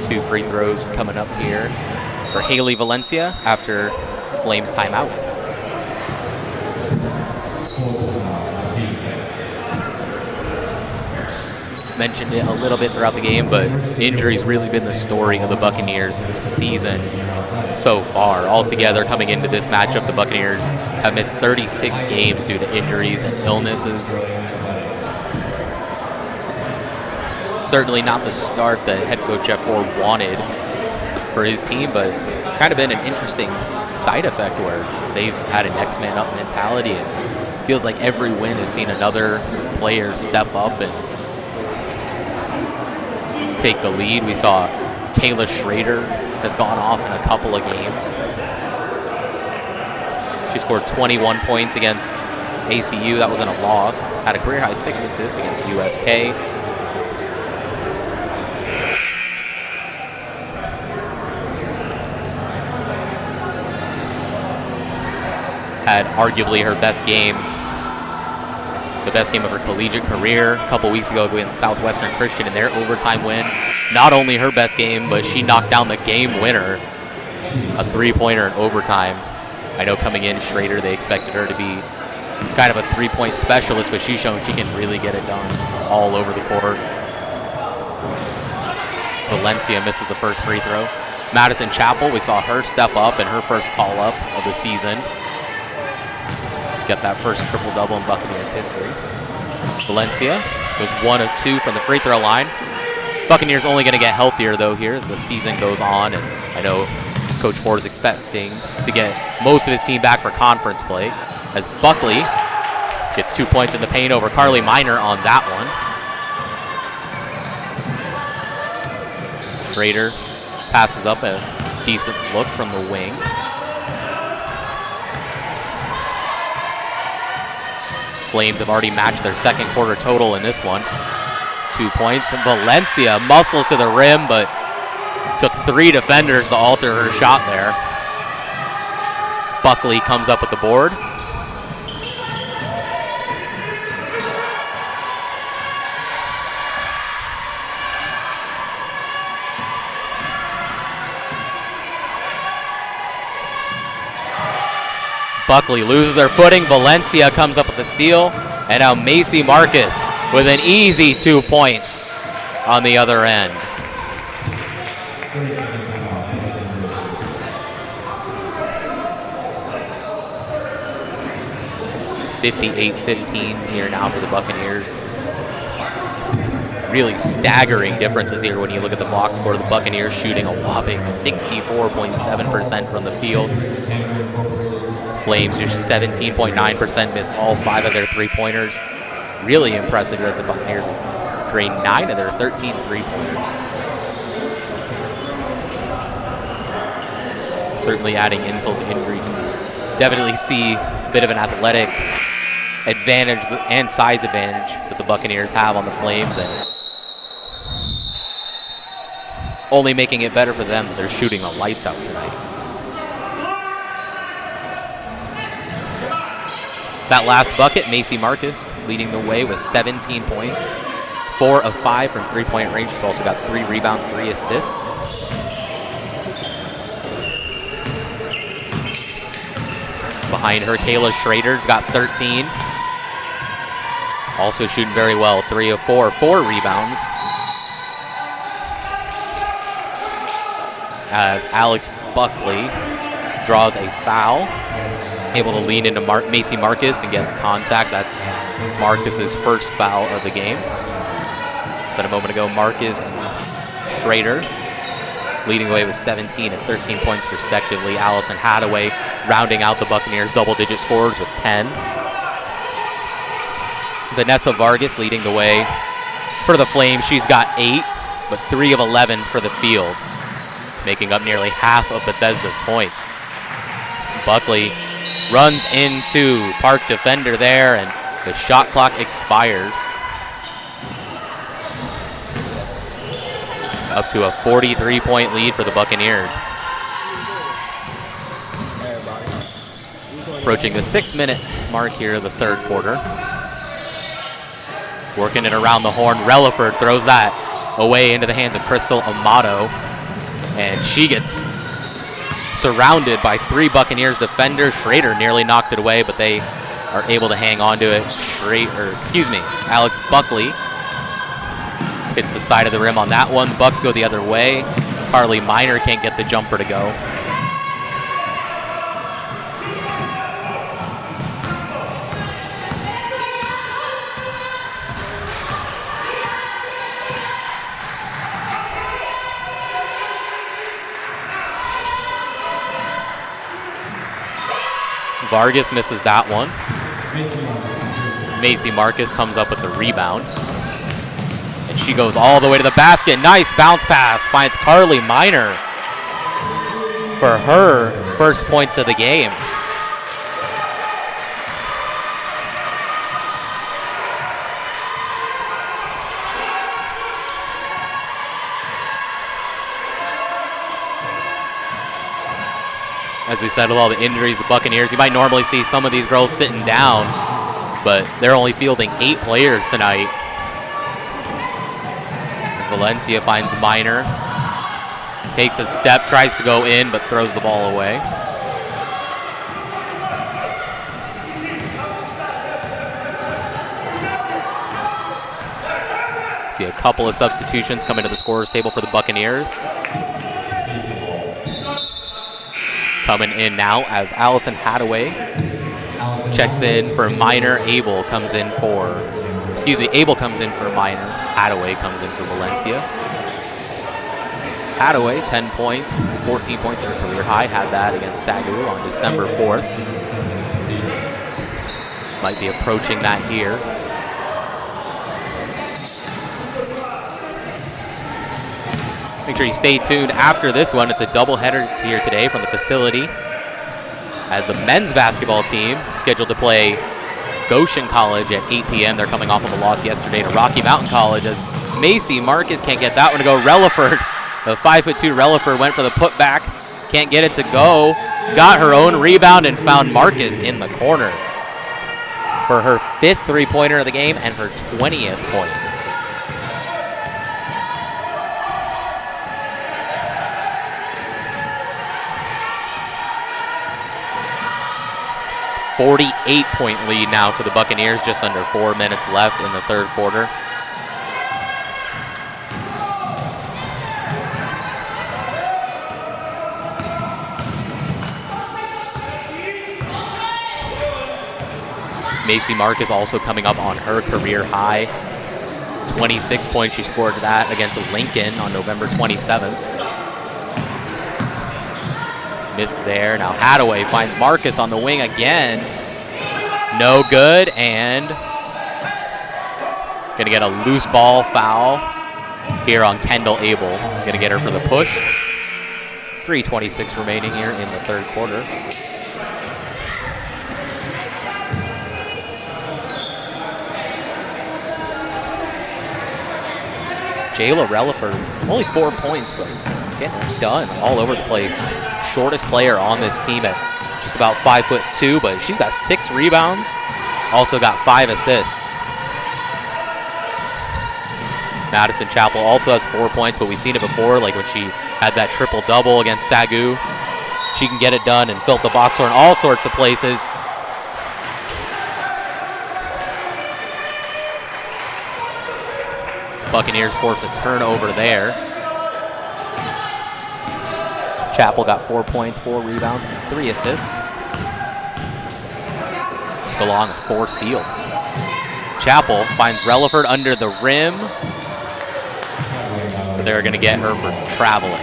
Two free throws coming up here for Haley Valencia after Flames timeout. Mentioned it a little bit throughout the game, but injuries really been the story of the Buccaneers season so far. Altogether, coming into this matchup, the Buccaneers have missed 36 games due to injuries and illnesses. Certainly not the start that head coach Jeff Ford wanted for his team, but kind of been an interesting side effect where they've had an next man up mentality. It feels like every win has seen another player step up and take the lead. We saw Kayla Schrader has gone off in a couple of games. She scored 21 points against ACU. That wasn't a loss. Had a career-high 6 assists against USK. had arguably her best game, the best game of her collegiate career a couple weeks ago against Southwestern Christian in their overtime win. Not only her best game, but she knocked down the game winner, a three-pointer in overtime. I know coming in, Schrader, they expected her to be kind of a three-point specialist, but she's shown she can really get it done all over the court. So Valencia misses the first free throw. Madison Chapel, we saw her step up in her first call-up of the season. Get that first triple-double in Buccaneers history. Valencia goes 1 of 2 from the free throw line. Buccaneers only going to get healthier, though, here as the season goes on, and I know Coach Ford is expecting to get most of his team back for conference play, as Buckley gets 2 points in the paint over Carly Miner on that one. Schrader passes up a decent look from the wing. Flames have already matched their second quarter total in this one. 2 points. Valencia muscles to the rim, but took 3 defenders to alter her shot there. Buckley comes up with the board. Buckley loses her footing. Valencia comes up with the steal. And now Macy Marcus with an easy 2 points on the other end. (58-15) here now for the Buccaneers. Really staggering differences here when you look at the box score. The Buccaneers shooting a whopping 64.7% from the field. Flames just 17.9%, missed all 5 of their three-pointers. Really impressive that the Buccaneers drained 9 of their 13 three-pointers. Certainly adding insult to injury. You can definitely see a bit of an athletic advantage and size advantage that the Buccaneers have on the Flames, and only making it better for them that they're shooting the lights out tonight. That last bucket, Macy Marcus leading the way with 17 points, 4 of 5 from three-point range. She's also got 3 rebounds, 3 assists. Behind her, Kayla Schrader's got 13. Also shooting very well, 3 of 4, 4 rebounds. As Alex Buckley draws a foul. Able to lean into Macy Marcus and get contact. That's Marcus's first foul of the game. Said a moment ago, Marcus and Schrader leading the way with 17 and 13 points respectively. Allison Hadaway rounding out the Buccaneers' double-digit scorers with 10. Vanessa Vargas leading the way for the Flames. She's got 8, but 3 of 11 for the field, making up nearly half of Bethesda's points. Buckley runs into Park defender there, and the shot clock expires. Up to a 43-point lead for the Buccaneers. Approaching the 6-minute mark here of the third quarter. Working it around the horn. Relaford throws that away into the hands of Crystal Amato, and she gets surrounded by 3 Buccaneers defenders. Schrader nearly knocked it away, but they are able to hang on to it. Alex Buckley hits the side of the rim on that one. The Bucks go the other way. Carly Miner can't get the jumper to go. Vargas misses that one. Macy Marcus comes up with the rebound. And she goes all the way to the basket. Nice bounce pass. Finds Carly Miner for her first points of the game. As we said, with all the injuries, the Buccaneers, you might normally see some of these girls sitting down, but they're only fielding 8 players tonight. As Valencia finds Minor, takes a step, tries to go in, but throws the ball away. See a couple of substitutions come into the scorer's table for the Buccaneers. Coming in now as Allison Hadaway checks in for Minor. Abel comes in for Minor. Hadaway comes in for Valencia. Hadaway, 10 points, 14 points in her career high. Had that against Sagu on December 4th. Might be approaching that here. Make sure you stay tuned after this one. It's a doubleheader here today from the facility, as the men's basketball team scheduled to play Goshen College at 8 p.m. They're coming off of a loss yesterday to Rocky Mountain College, as Macy Marcus can't get that one to go. Relaford, the 5'2" Relaford went for the putback. Can't get it to go. Got her own rebound and found Marcus in the corner for her 5th three-pointer of the game and her 20th point. .48 lead now for the Buccaneers, just under 4 minutes left in the third quarter. Macy Marcus also coming up on her career high. 26 points, she scored that against Lincoln on November 27th. Missed there. Now Hadaway finds Marcus on the wing again. No good, and gonna get a loose ball foul here on Kendall Abel. Gonna get her for the push. 3:26 remaining here in the third quarter. Jayla Relaford, only 4 points, but getting it done all over the place. Shortest player on this team at just about 5'2", but she's got 6 rebounds, also got 5 assists. Madison Chapel also has 4 points, but we've seen it before, like when she had that triple-double against Sagu. She can get it done and fill up the box score in all sorts of places. Buccaneers force a turnover there. Chapel got 4 points, 4 rebounds, and 3 assists. Along with 4 steals. Chapel finds Relaford under the rim. They're going to get her for traveling.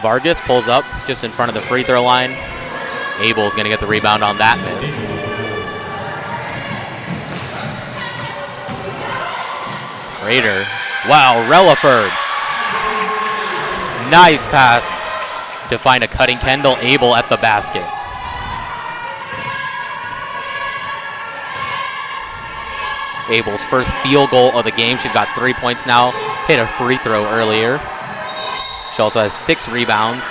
Vargas pulls up just in front of the free throw line. Abel's going to get the rebound on that miss. Schrader. Wow, Relaford. Nice pass to find a cutting Kendall Abel at the basket. Abel's first field goal of the game. She's got 3 points now. Hit a free throw earlier. She also has 6 rebounds.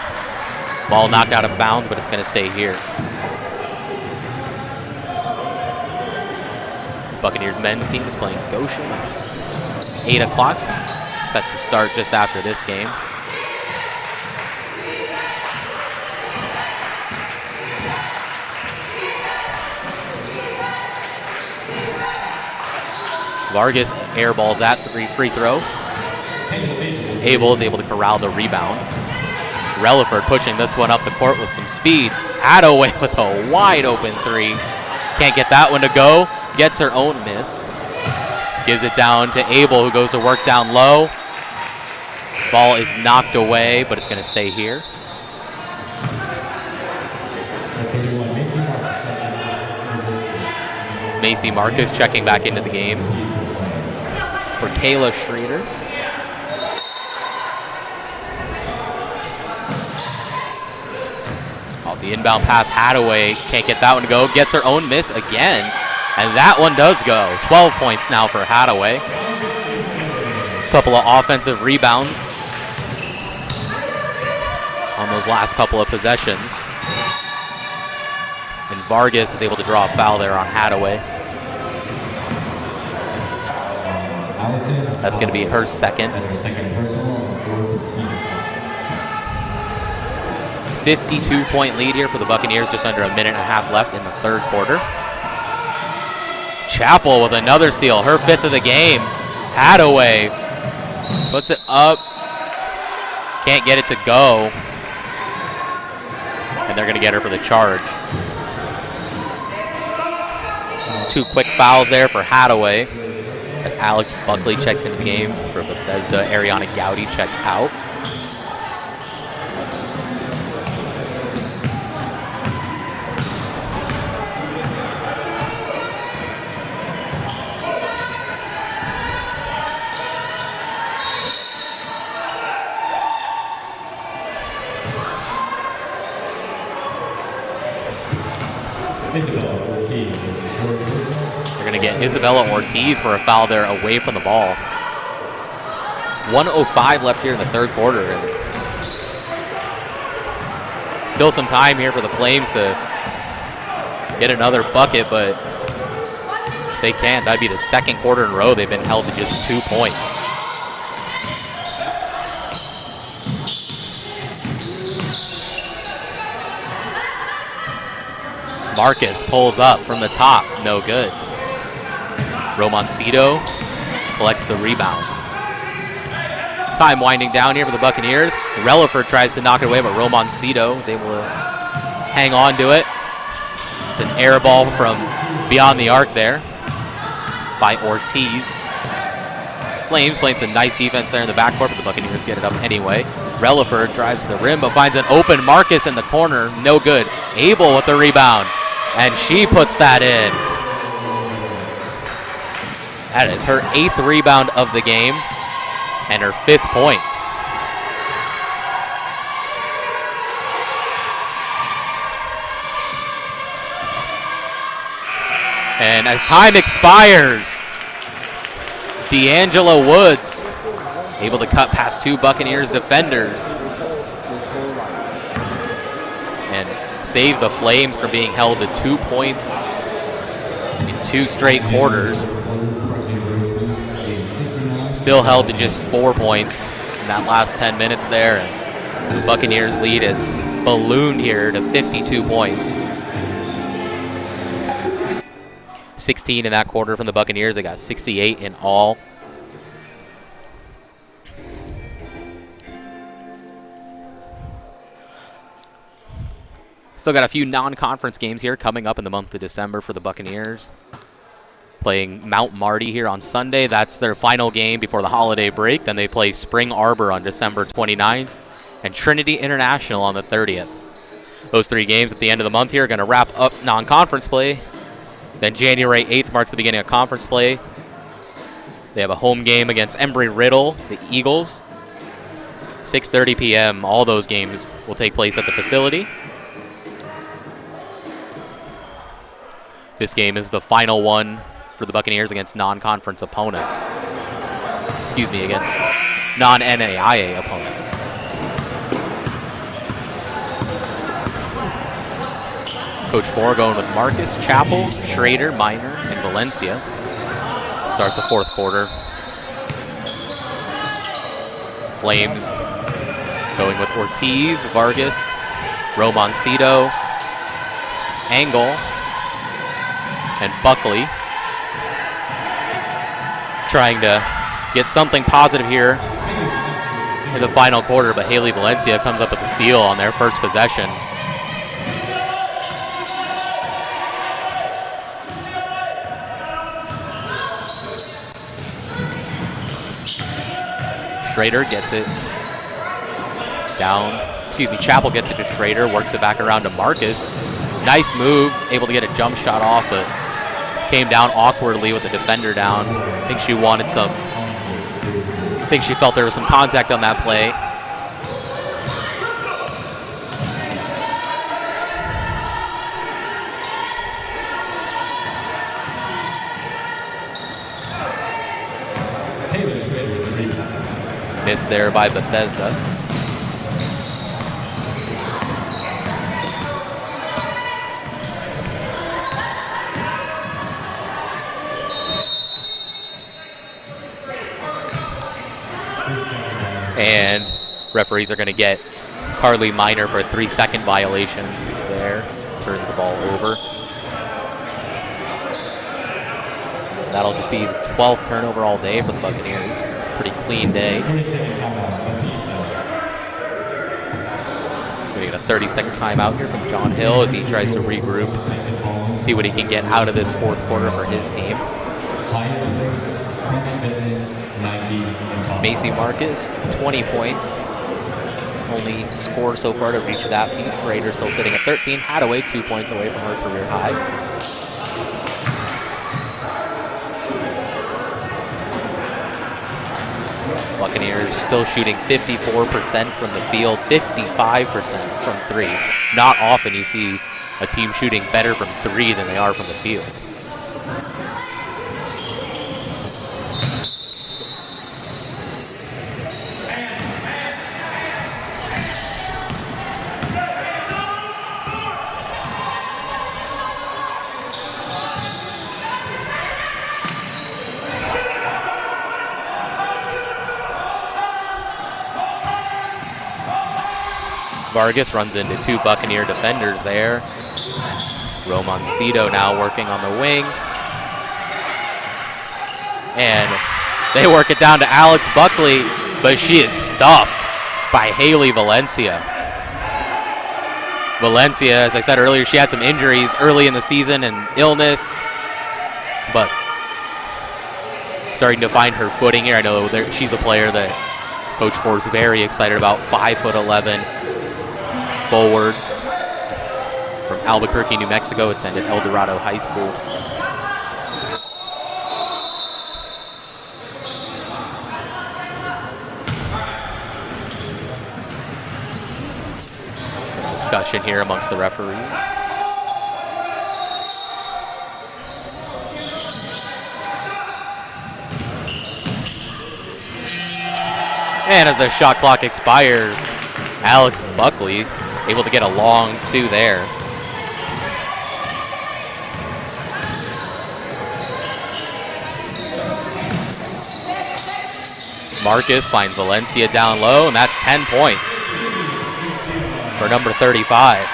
Ball knocked out of bounds, but it's going to stay here. Buccaneers men's team is playing Goshen. 8 o'clock, set to start just after this game. Vargas airballs that free throw. Abel is able to corral the rebound. Relaford pushing this one up the court with some speed. Hadaway with a wide open 3. Can't get that one to go. Gets her own miss. Gives it down to Abel, who goes to work down low. Ball is knocked away, but it's going to stay here. Macy Marcus checking back into the game for Kayla Schrader. The inbound pass, Hadaway can't get that one to go. Gets her own miss again, and that one does go. 12 points now for Hadaway. Couple of offensive rebounds on those last couple of possessions. And Vargas is able to draw a foul there on Hadaway. That's going to be her second. 52-point lead here for the Buccaneers, just under a minute and a half left in the third quarter. Chappell with another steal, her fifth of the game. Hadaway puts it up, can't get it to go, and they're going to get her for the charge. 2 quick fouls there for Hadaway as Alex Buckley checks into the game for Bethesda. Ariana Gowdy checks out. They're going to get Isabella Ortiz for a foul there away from the ball. 1:05 left here in the third quarter. And still some time here for the Flames to get another bucket, but if they can't, that'd be the second quarter in a row they've been held to just 2 points. Marcus pulls up from the top, no good. Romancito collects the rebound. Time winding down here for the Buccaneers. Relaford tries to knock it away, but Romancito is able to hang on to it. It's an air ball from beyond the arc there by Ortiz. Flames playing some nice defense there in the backcourt, but the Buccaneers get it up anyway. Relaford drives to the rim, but finds an open Marcus in the corner, no good. Abel with the rebound, and she puts that in. That is her 8th rebound of the game and her 5th point. And as time expires, D'Angela Woods able to cut past 2 Buccaneers defenders and saves the Flames from being held to 2 points in 2 straight quarters. Still held to just 4 points in that last 10 minutes there. And the Buccaneers lead is ballooned here to 52 points. 16 in that quarter from the Buccaneers. They got 68 in all. Still got a few non-conference games here coming up in the month of December for the Buccaneers. Playing Mount Marty here on Sunday. That's their final game before the holiday break. Then they play Spring Arbor on December 29th and Trinity International on the 30th. Those 3 games at the end of the month here are going to wrap up non-conference play. Then January 8th marks the beginning of conference play. They have a home game against Embry-Riddle, the Eagles. 6:30 p.m. All those games will take place at the facility. This game is the final one for the Buccaneers against non-conference opponents. Excuse me, against non-NAIA opponents. Coach 4 going with Marcus, Chappell, Schrader, Minor, and Valencia. Start the fourth quarter. Flames going with Ortiz, Vargas, Romancito, Angle, and Buckley. Trying to get something positive here in the final quarter, but Haley Valencia comes up with the steal on their first possession. Schrader gets it down. Chappell gets it to Schrader, works it back around to Marcus. Nice move, able to get a jump shot off, but came down awkwardly with the defender down. I think she wanted some, I think she felt there was some contact on that play. miss there by Bethesda. And referees are going to get Carly Miner for a 3-second violation there. Turns the ball over. That'll just be the 12th turnover all day for the Buccaneers. Pretty clean day. We're going to get a 30-second timeout here from John Hill as he tries to regroup, see what he can get out of this fourth quarter for his team. Macy Marcus, 20 points. Only score so far to reach that feat. Rader still sitting at 13. Hadaway 2 points away from her career high. Buccaneers still shooting 54% from the field, 55% from three. Not often you see a team shooting better from three than they are from the field. Vargas runs into two Buccaneer defenders there. Romancito now working on the wing. And they work it down to Alex Buckley, but she is stuffed by Haley Valencia. Valencia, as I said earlier, she had some injuries early in the season and illness, but starting to find her footing here. I know she's a player that Coach Ford's very excited about. 5'11", forward from Albuquerque, New Mexico, attended El Dorado High School. Some discussion here amongst the referees. And as the shot clock expires, Alex Buckley able to get a long two there. Marcus finds Valencia down low, and that's 10 points for number 35.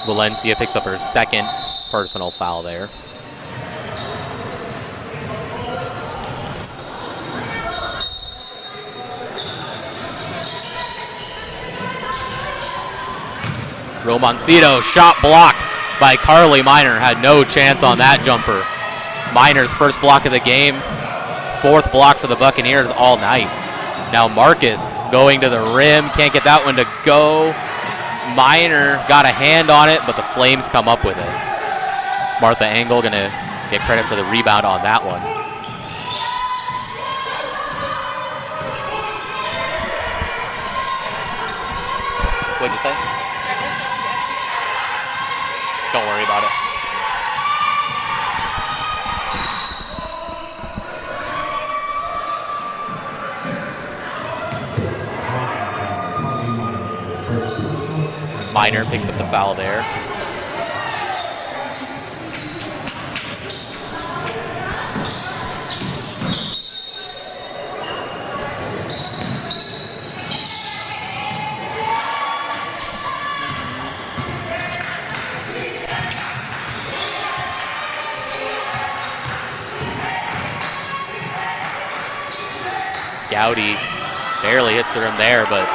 Valencia picks up her second personal foul there. Romancito, shot blocked by Carly Miner. Had no chance on that jumper. Miner's first block of the game, fourth block for the Buccaneers all night. Now Marcus going to the rim, can't get that one to go. Miner got a hand on it, but the Flames come up with it. Martha Engel going to get credit for the rebound on that one. What'd you say? Don't worry about it. Miner picks up the foul there. Gowdy barely hits the rim there, but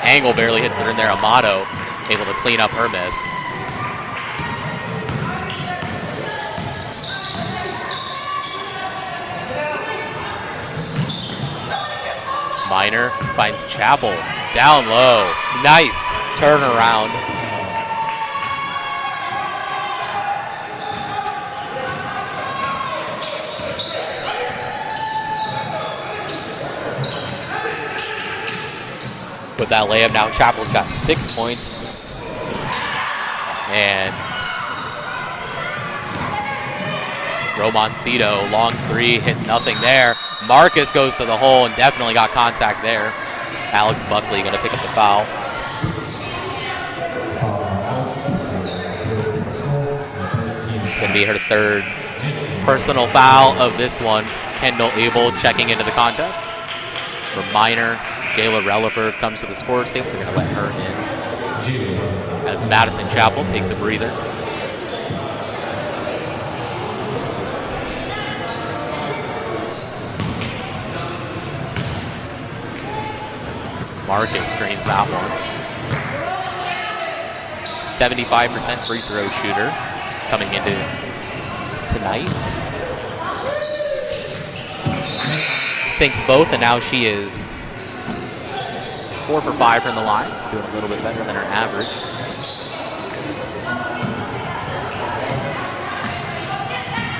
Engel barely hits the rim there. Amato able to clean up her miss. Miner finds Chappell down low. Nice turn around. With that layup now, Chapel's got 6 points. And Romancito, long three, hit nothing there. Marcus goes to the hole and definitely got contact there. Alex Buckley going to pick up the foul. It's going to be her third personal foul of this one. Kendall Abel checking into the contest. For minor, Jayla Relaford comes to the scorer's table. They're going to let her in as Madison Chapel takes a breather. Marcus drains that one. 75% free throw shooter coming into tonight. Sinks both, and now she is 4 for 5 from the line, doing a little bit better than her average.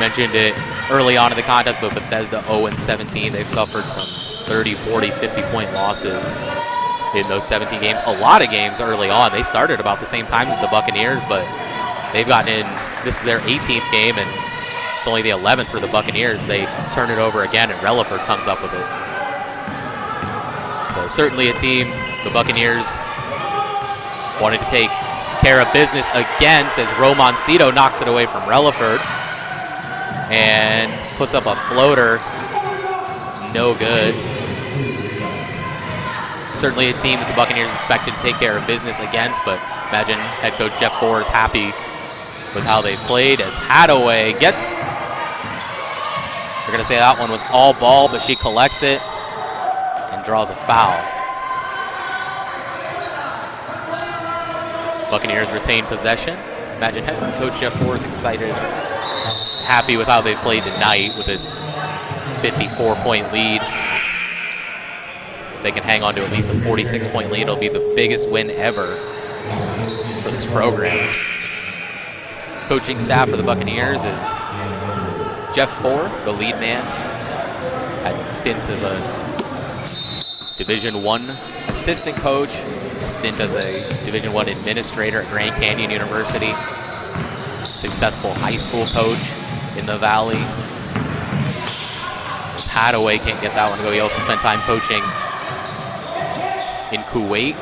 Mentioned it early on in the contest, but Bethesda 0-17. They've suffered some 30, 40, 50-point losses in those 17 games. A lot of games early on. They started about the same time as the Buccaneers, but they've gotten in. This is their 18th game, and it's only the 11th for the Buccaneers. They turn it over again, and Relaford comes up with it. So certainly a team, the Buccaneers wanted to take care of business again, says Romancito knocks it away from Relaford and puts up a floater. No good. Certainly a team that the Buccaneers expected to take care of business against, but imagine head coach Jeff Bohr is happy with how they've played as Hadaway gets, we're going to say that one was all ball, but she collects it and draws a foul. Buccaneers retain possession. Imagine head coach Jeff Bohr is excited, happy with how they've played tonight with this 54-point lead. If they can hang on to at least a 46-point lead, it'll be the biggest win ever for this program. Coaching staff for the Buccaneers is Jeff Bohr, the lead man, had stints as a Division I assistant coach, a stint as a Division I administrator at Grand Canyon University, successful high school coach in the Valley. As Hadaway can't get that one to go. He also spent time coaching in Kuwait.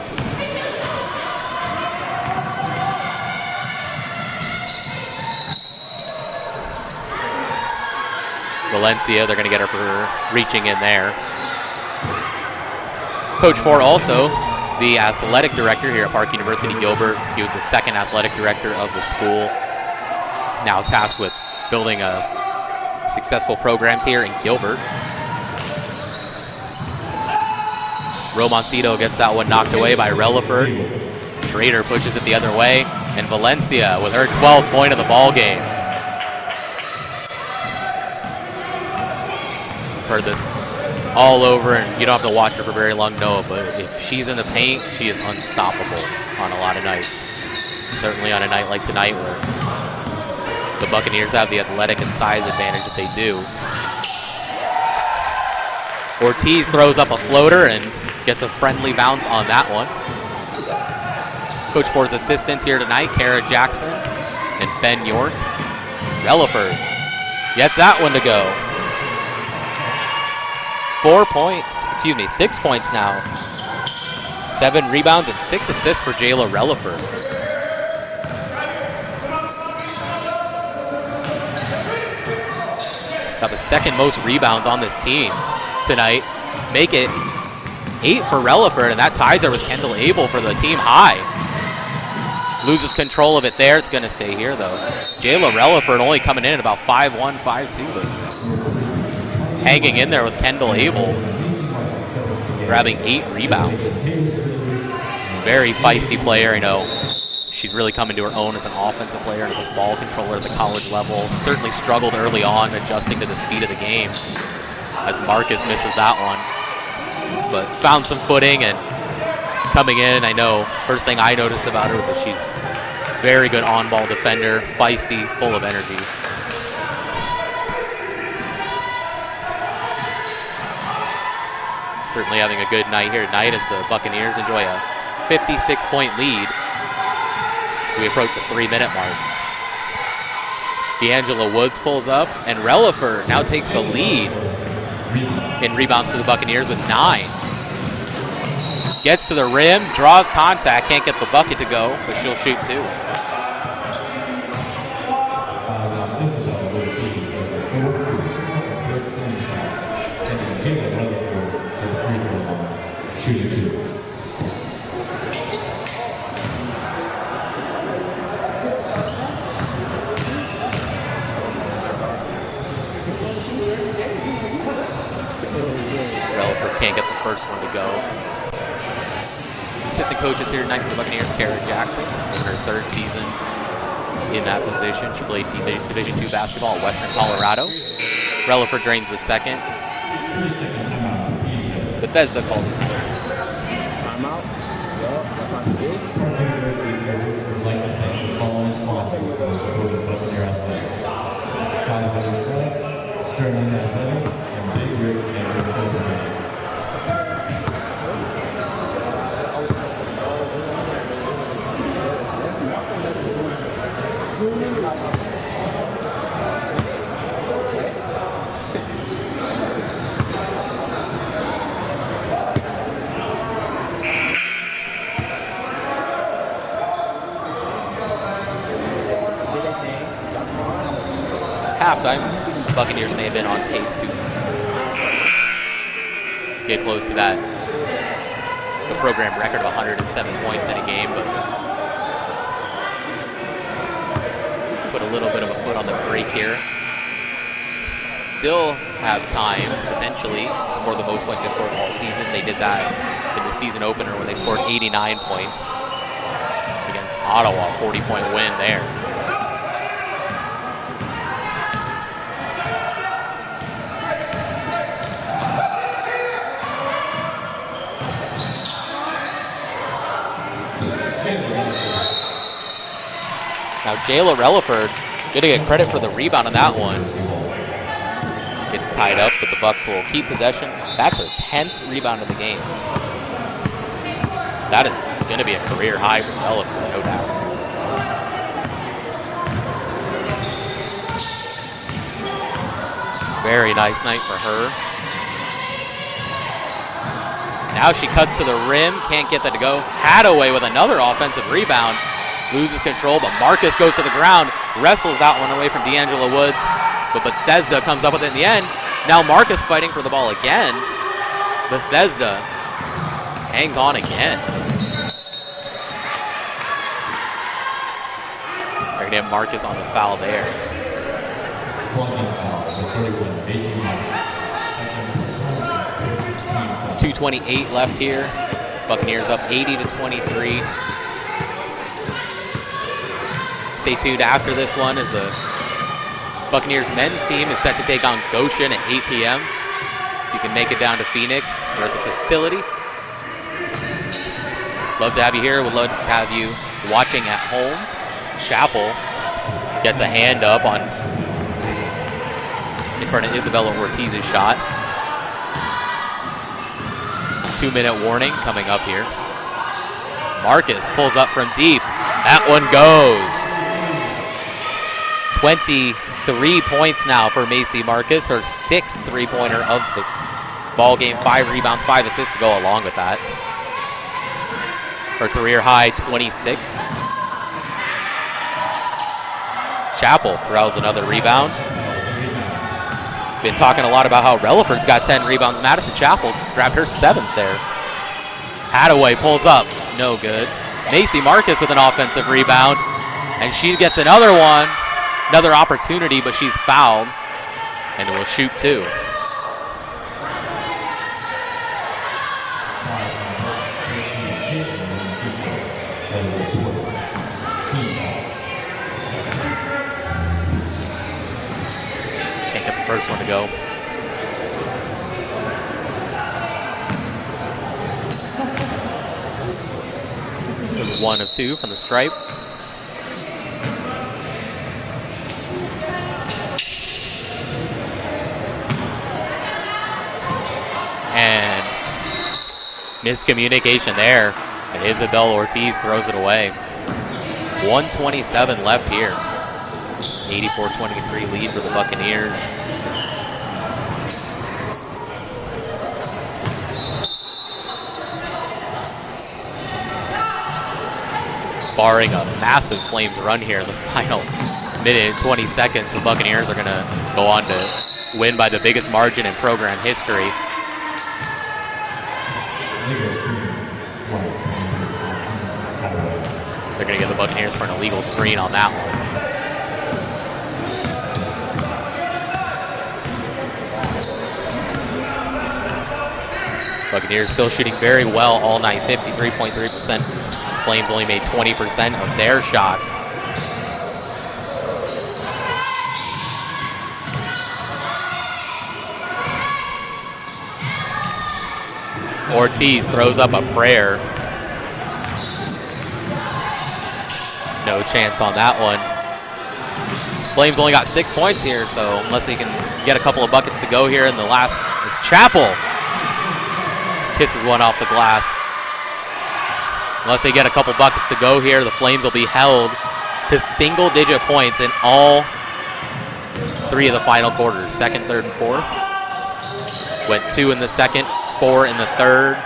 Valencia, they're going to get her for reaching in there. Coach Bohr also the athletic director here at Park University, Gilbert. He was the second athletic director of the school. Now tasked with building a successful programs here in Gilbert. Romancito gets that one knocked away by Relaford. Schrader pushes it the other way, and Valencia with her 12th point of the ball game. Heard this all over, and you don't have to watch her for very long, no, but if she's in the paint, she is unstoppable on a lot of nights. Certainly on a night like tonight where the Buccaneers have the athletic and size advantage that they do. Ortiz throws up a floater and gets a friendly bounce on that one. Coach Bohr's assistants here tonight, Kara Jackson and Ben York. Relaford gets that one to go. 6 points now. 7 rebounds and 6 assists for Jayla Relaford. Got the second most rebounds on this team tonight. Make it 8 for Relaford, and that ties her with Kendall Abel for the team high. Loses control of it there. It's going to stay here, though. Jayla Relaford only coming in at about 5'1", 5'2", but hanging in there with Kendall Abel, grabbing 8 rebounds. Very feisty player, you know. She's really come into her own as an offensive player and as a ball controller at the college level. Certainly struggled early on adjusting to the speed of the game as Marcus misses that one. But found some footing and coming in, I know first thing I noticed about her was that she's very good on-ball defender, feisty, full of energy. Certainly having a good night here tonight as the Buccaneers enjoy a 56-point lead as we approach the 3-minute mark. D'Angelo Woods pulls up, and Relaford now takes the lead in rebounds for the Buccaneers with 9. Gets to the rim, draws contact, can't get the bucket to go, but she'll shoot 2. Shooting 2. Relaford can't get the first one to go. Assistant coaches here tonight for the Buccaneers, Kara Jackson, in her 3rd season in that position. She played Division II basketball at Western Colorado. Relaford drains the second. Bethesda calls a timeout. Timeout? Well, that's not the case. Would like to thank the following sponsors for the support of Buccaneer Athletics: Sizewell Sex, Sterling Athletic, and Big Rick's Neighborhood Copenhagen. Halftime, the Buccaneers may have been on pace to get close to that, the program record of 107 points in a game, but put a little bit of a foot on the brake here. Still have time, potentially, to score the most points they scored all season. They did that in the season opener when they scored 89 points against Ottawa, 40-point win there. Now Jayla Relaford gonna get credit for the rebound on that one. Gets tied up, but the Bucks will keep possession. That's her 10th rebound of the game. That is gonna be a career high for Relaford, no doubt. Very nice night for her. Now she cuts to the rim, can't get that to go. Hadaway with another offensive rebound. Loses control, but Marcus goes to the ground, wrestles that one away from D'Angelo Woods, but Bethesda comes up with it in the end. Now Marcus fighting for the ball again. Bethesda hangs on again. They're gonna have Marcus on the foul there. 2:28 left here. Buccaneers up 80-23. Stay tuned after this one as the Buccaneers men's team is set to take on Goshen at 8 p.m. If you can make it down to Phoenix, we're at the facility. Love to have you here. Would love to have you watching at home. Chapel gets a hand up on in front of Isabella Ortiz's shot. 2-minute warning coming up here. Marcus pulls up from deep. That one goes. 23 points now for Macy Marcus, her 6th three-pointer of the ball game. 5 rebounds, 5 assists to go along with that. Her career high 26. Chapel corrals another rebound. Been talking a lot about how Relaford's got 10 rebounds. Madison Chapel grabbed her 7th there. Hadaway pulls up, no good. Macy Marcus with an offensive rebound, and she gets another one. Another opportunity, but she's fouled, and will shoot 2. Can't get the first one to go. 1 of 2 from the stripe. And miscommunication there. And Isabel Ortiz throws it away. 1:27 left here. 84-23 lead for the Buccaneers. Barring a massive Flames run here in the final minute and 20 seconds, the Buccaneers are going to go on to win by the biggest margin in program history. They're going to get the Buccaneers for an illegal screen on that one. Buccaneers still shooting very well all night, 53.3%. Flames only made 20% of their shots. Ortiz throws up a prayer. No chance on that one. Flames only got 6 points here, so unless they can get a couple of buckets to go here in the last, it's Chappell kisses one off the glass. Unless they get a couple buckets to go here, the Flames will be held to single-digit points in all 3 of the final quarters, second, third, and fourth. Went 2 in the second, 4 in the third,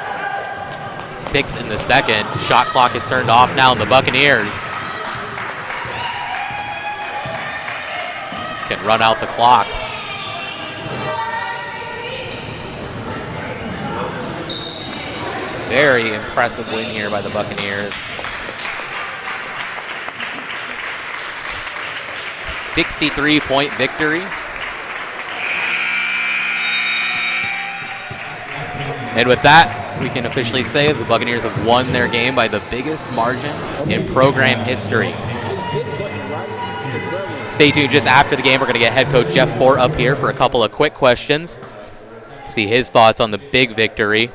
6 in the second. Shot clock is turned off now, and the Buccaneers can run out the clock. Very impressive win here by the Buccaneers. 63-point victory. And with that, we can officially say the Buccaneers have won their game by the biggest margin in program history. Stay tuned. Just after the game, we're going to get head coach Jeff Fort up here for a couple of quick questions. See his thoughts on the big victory.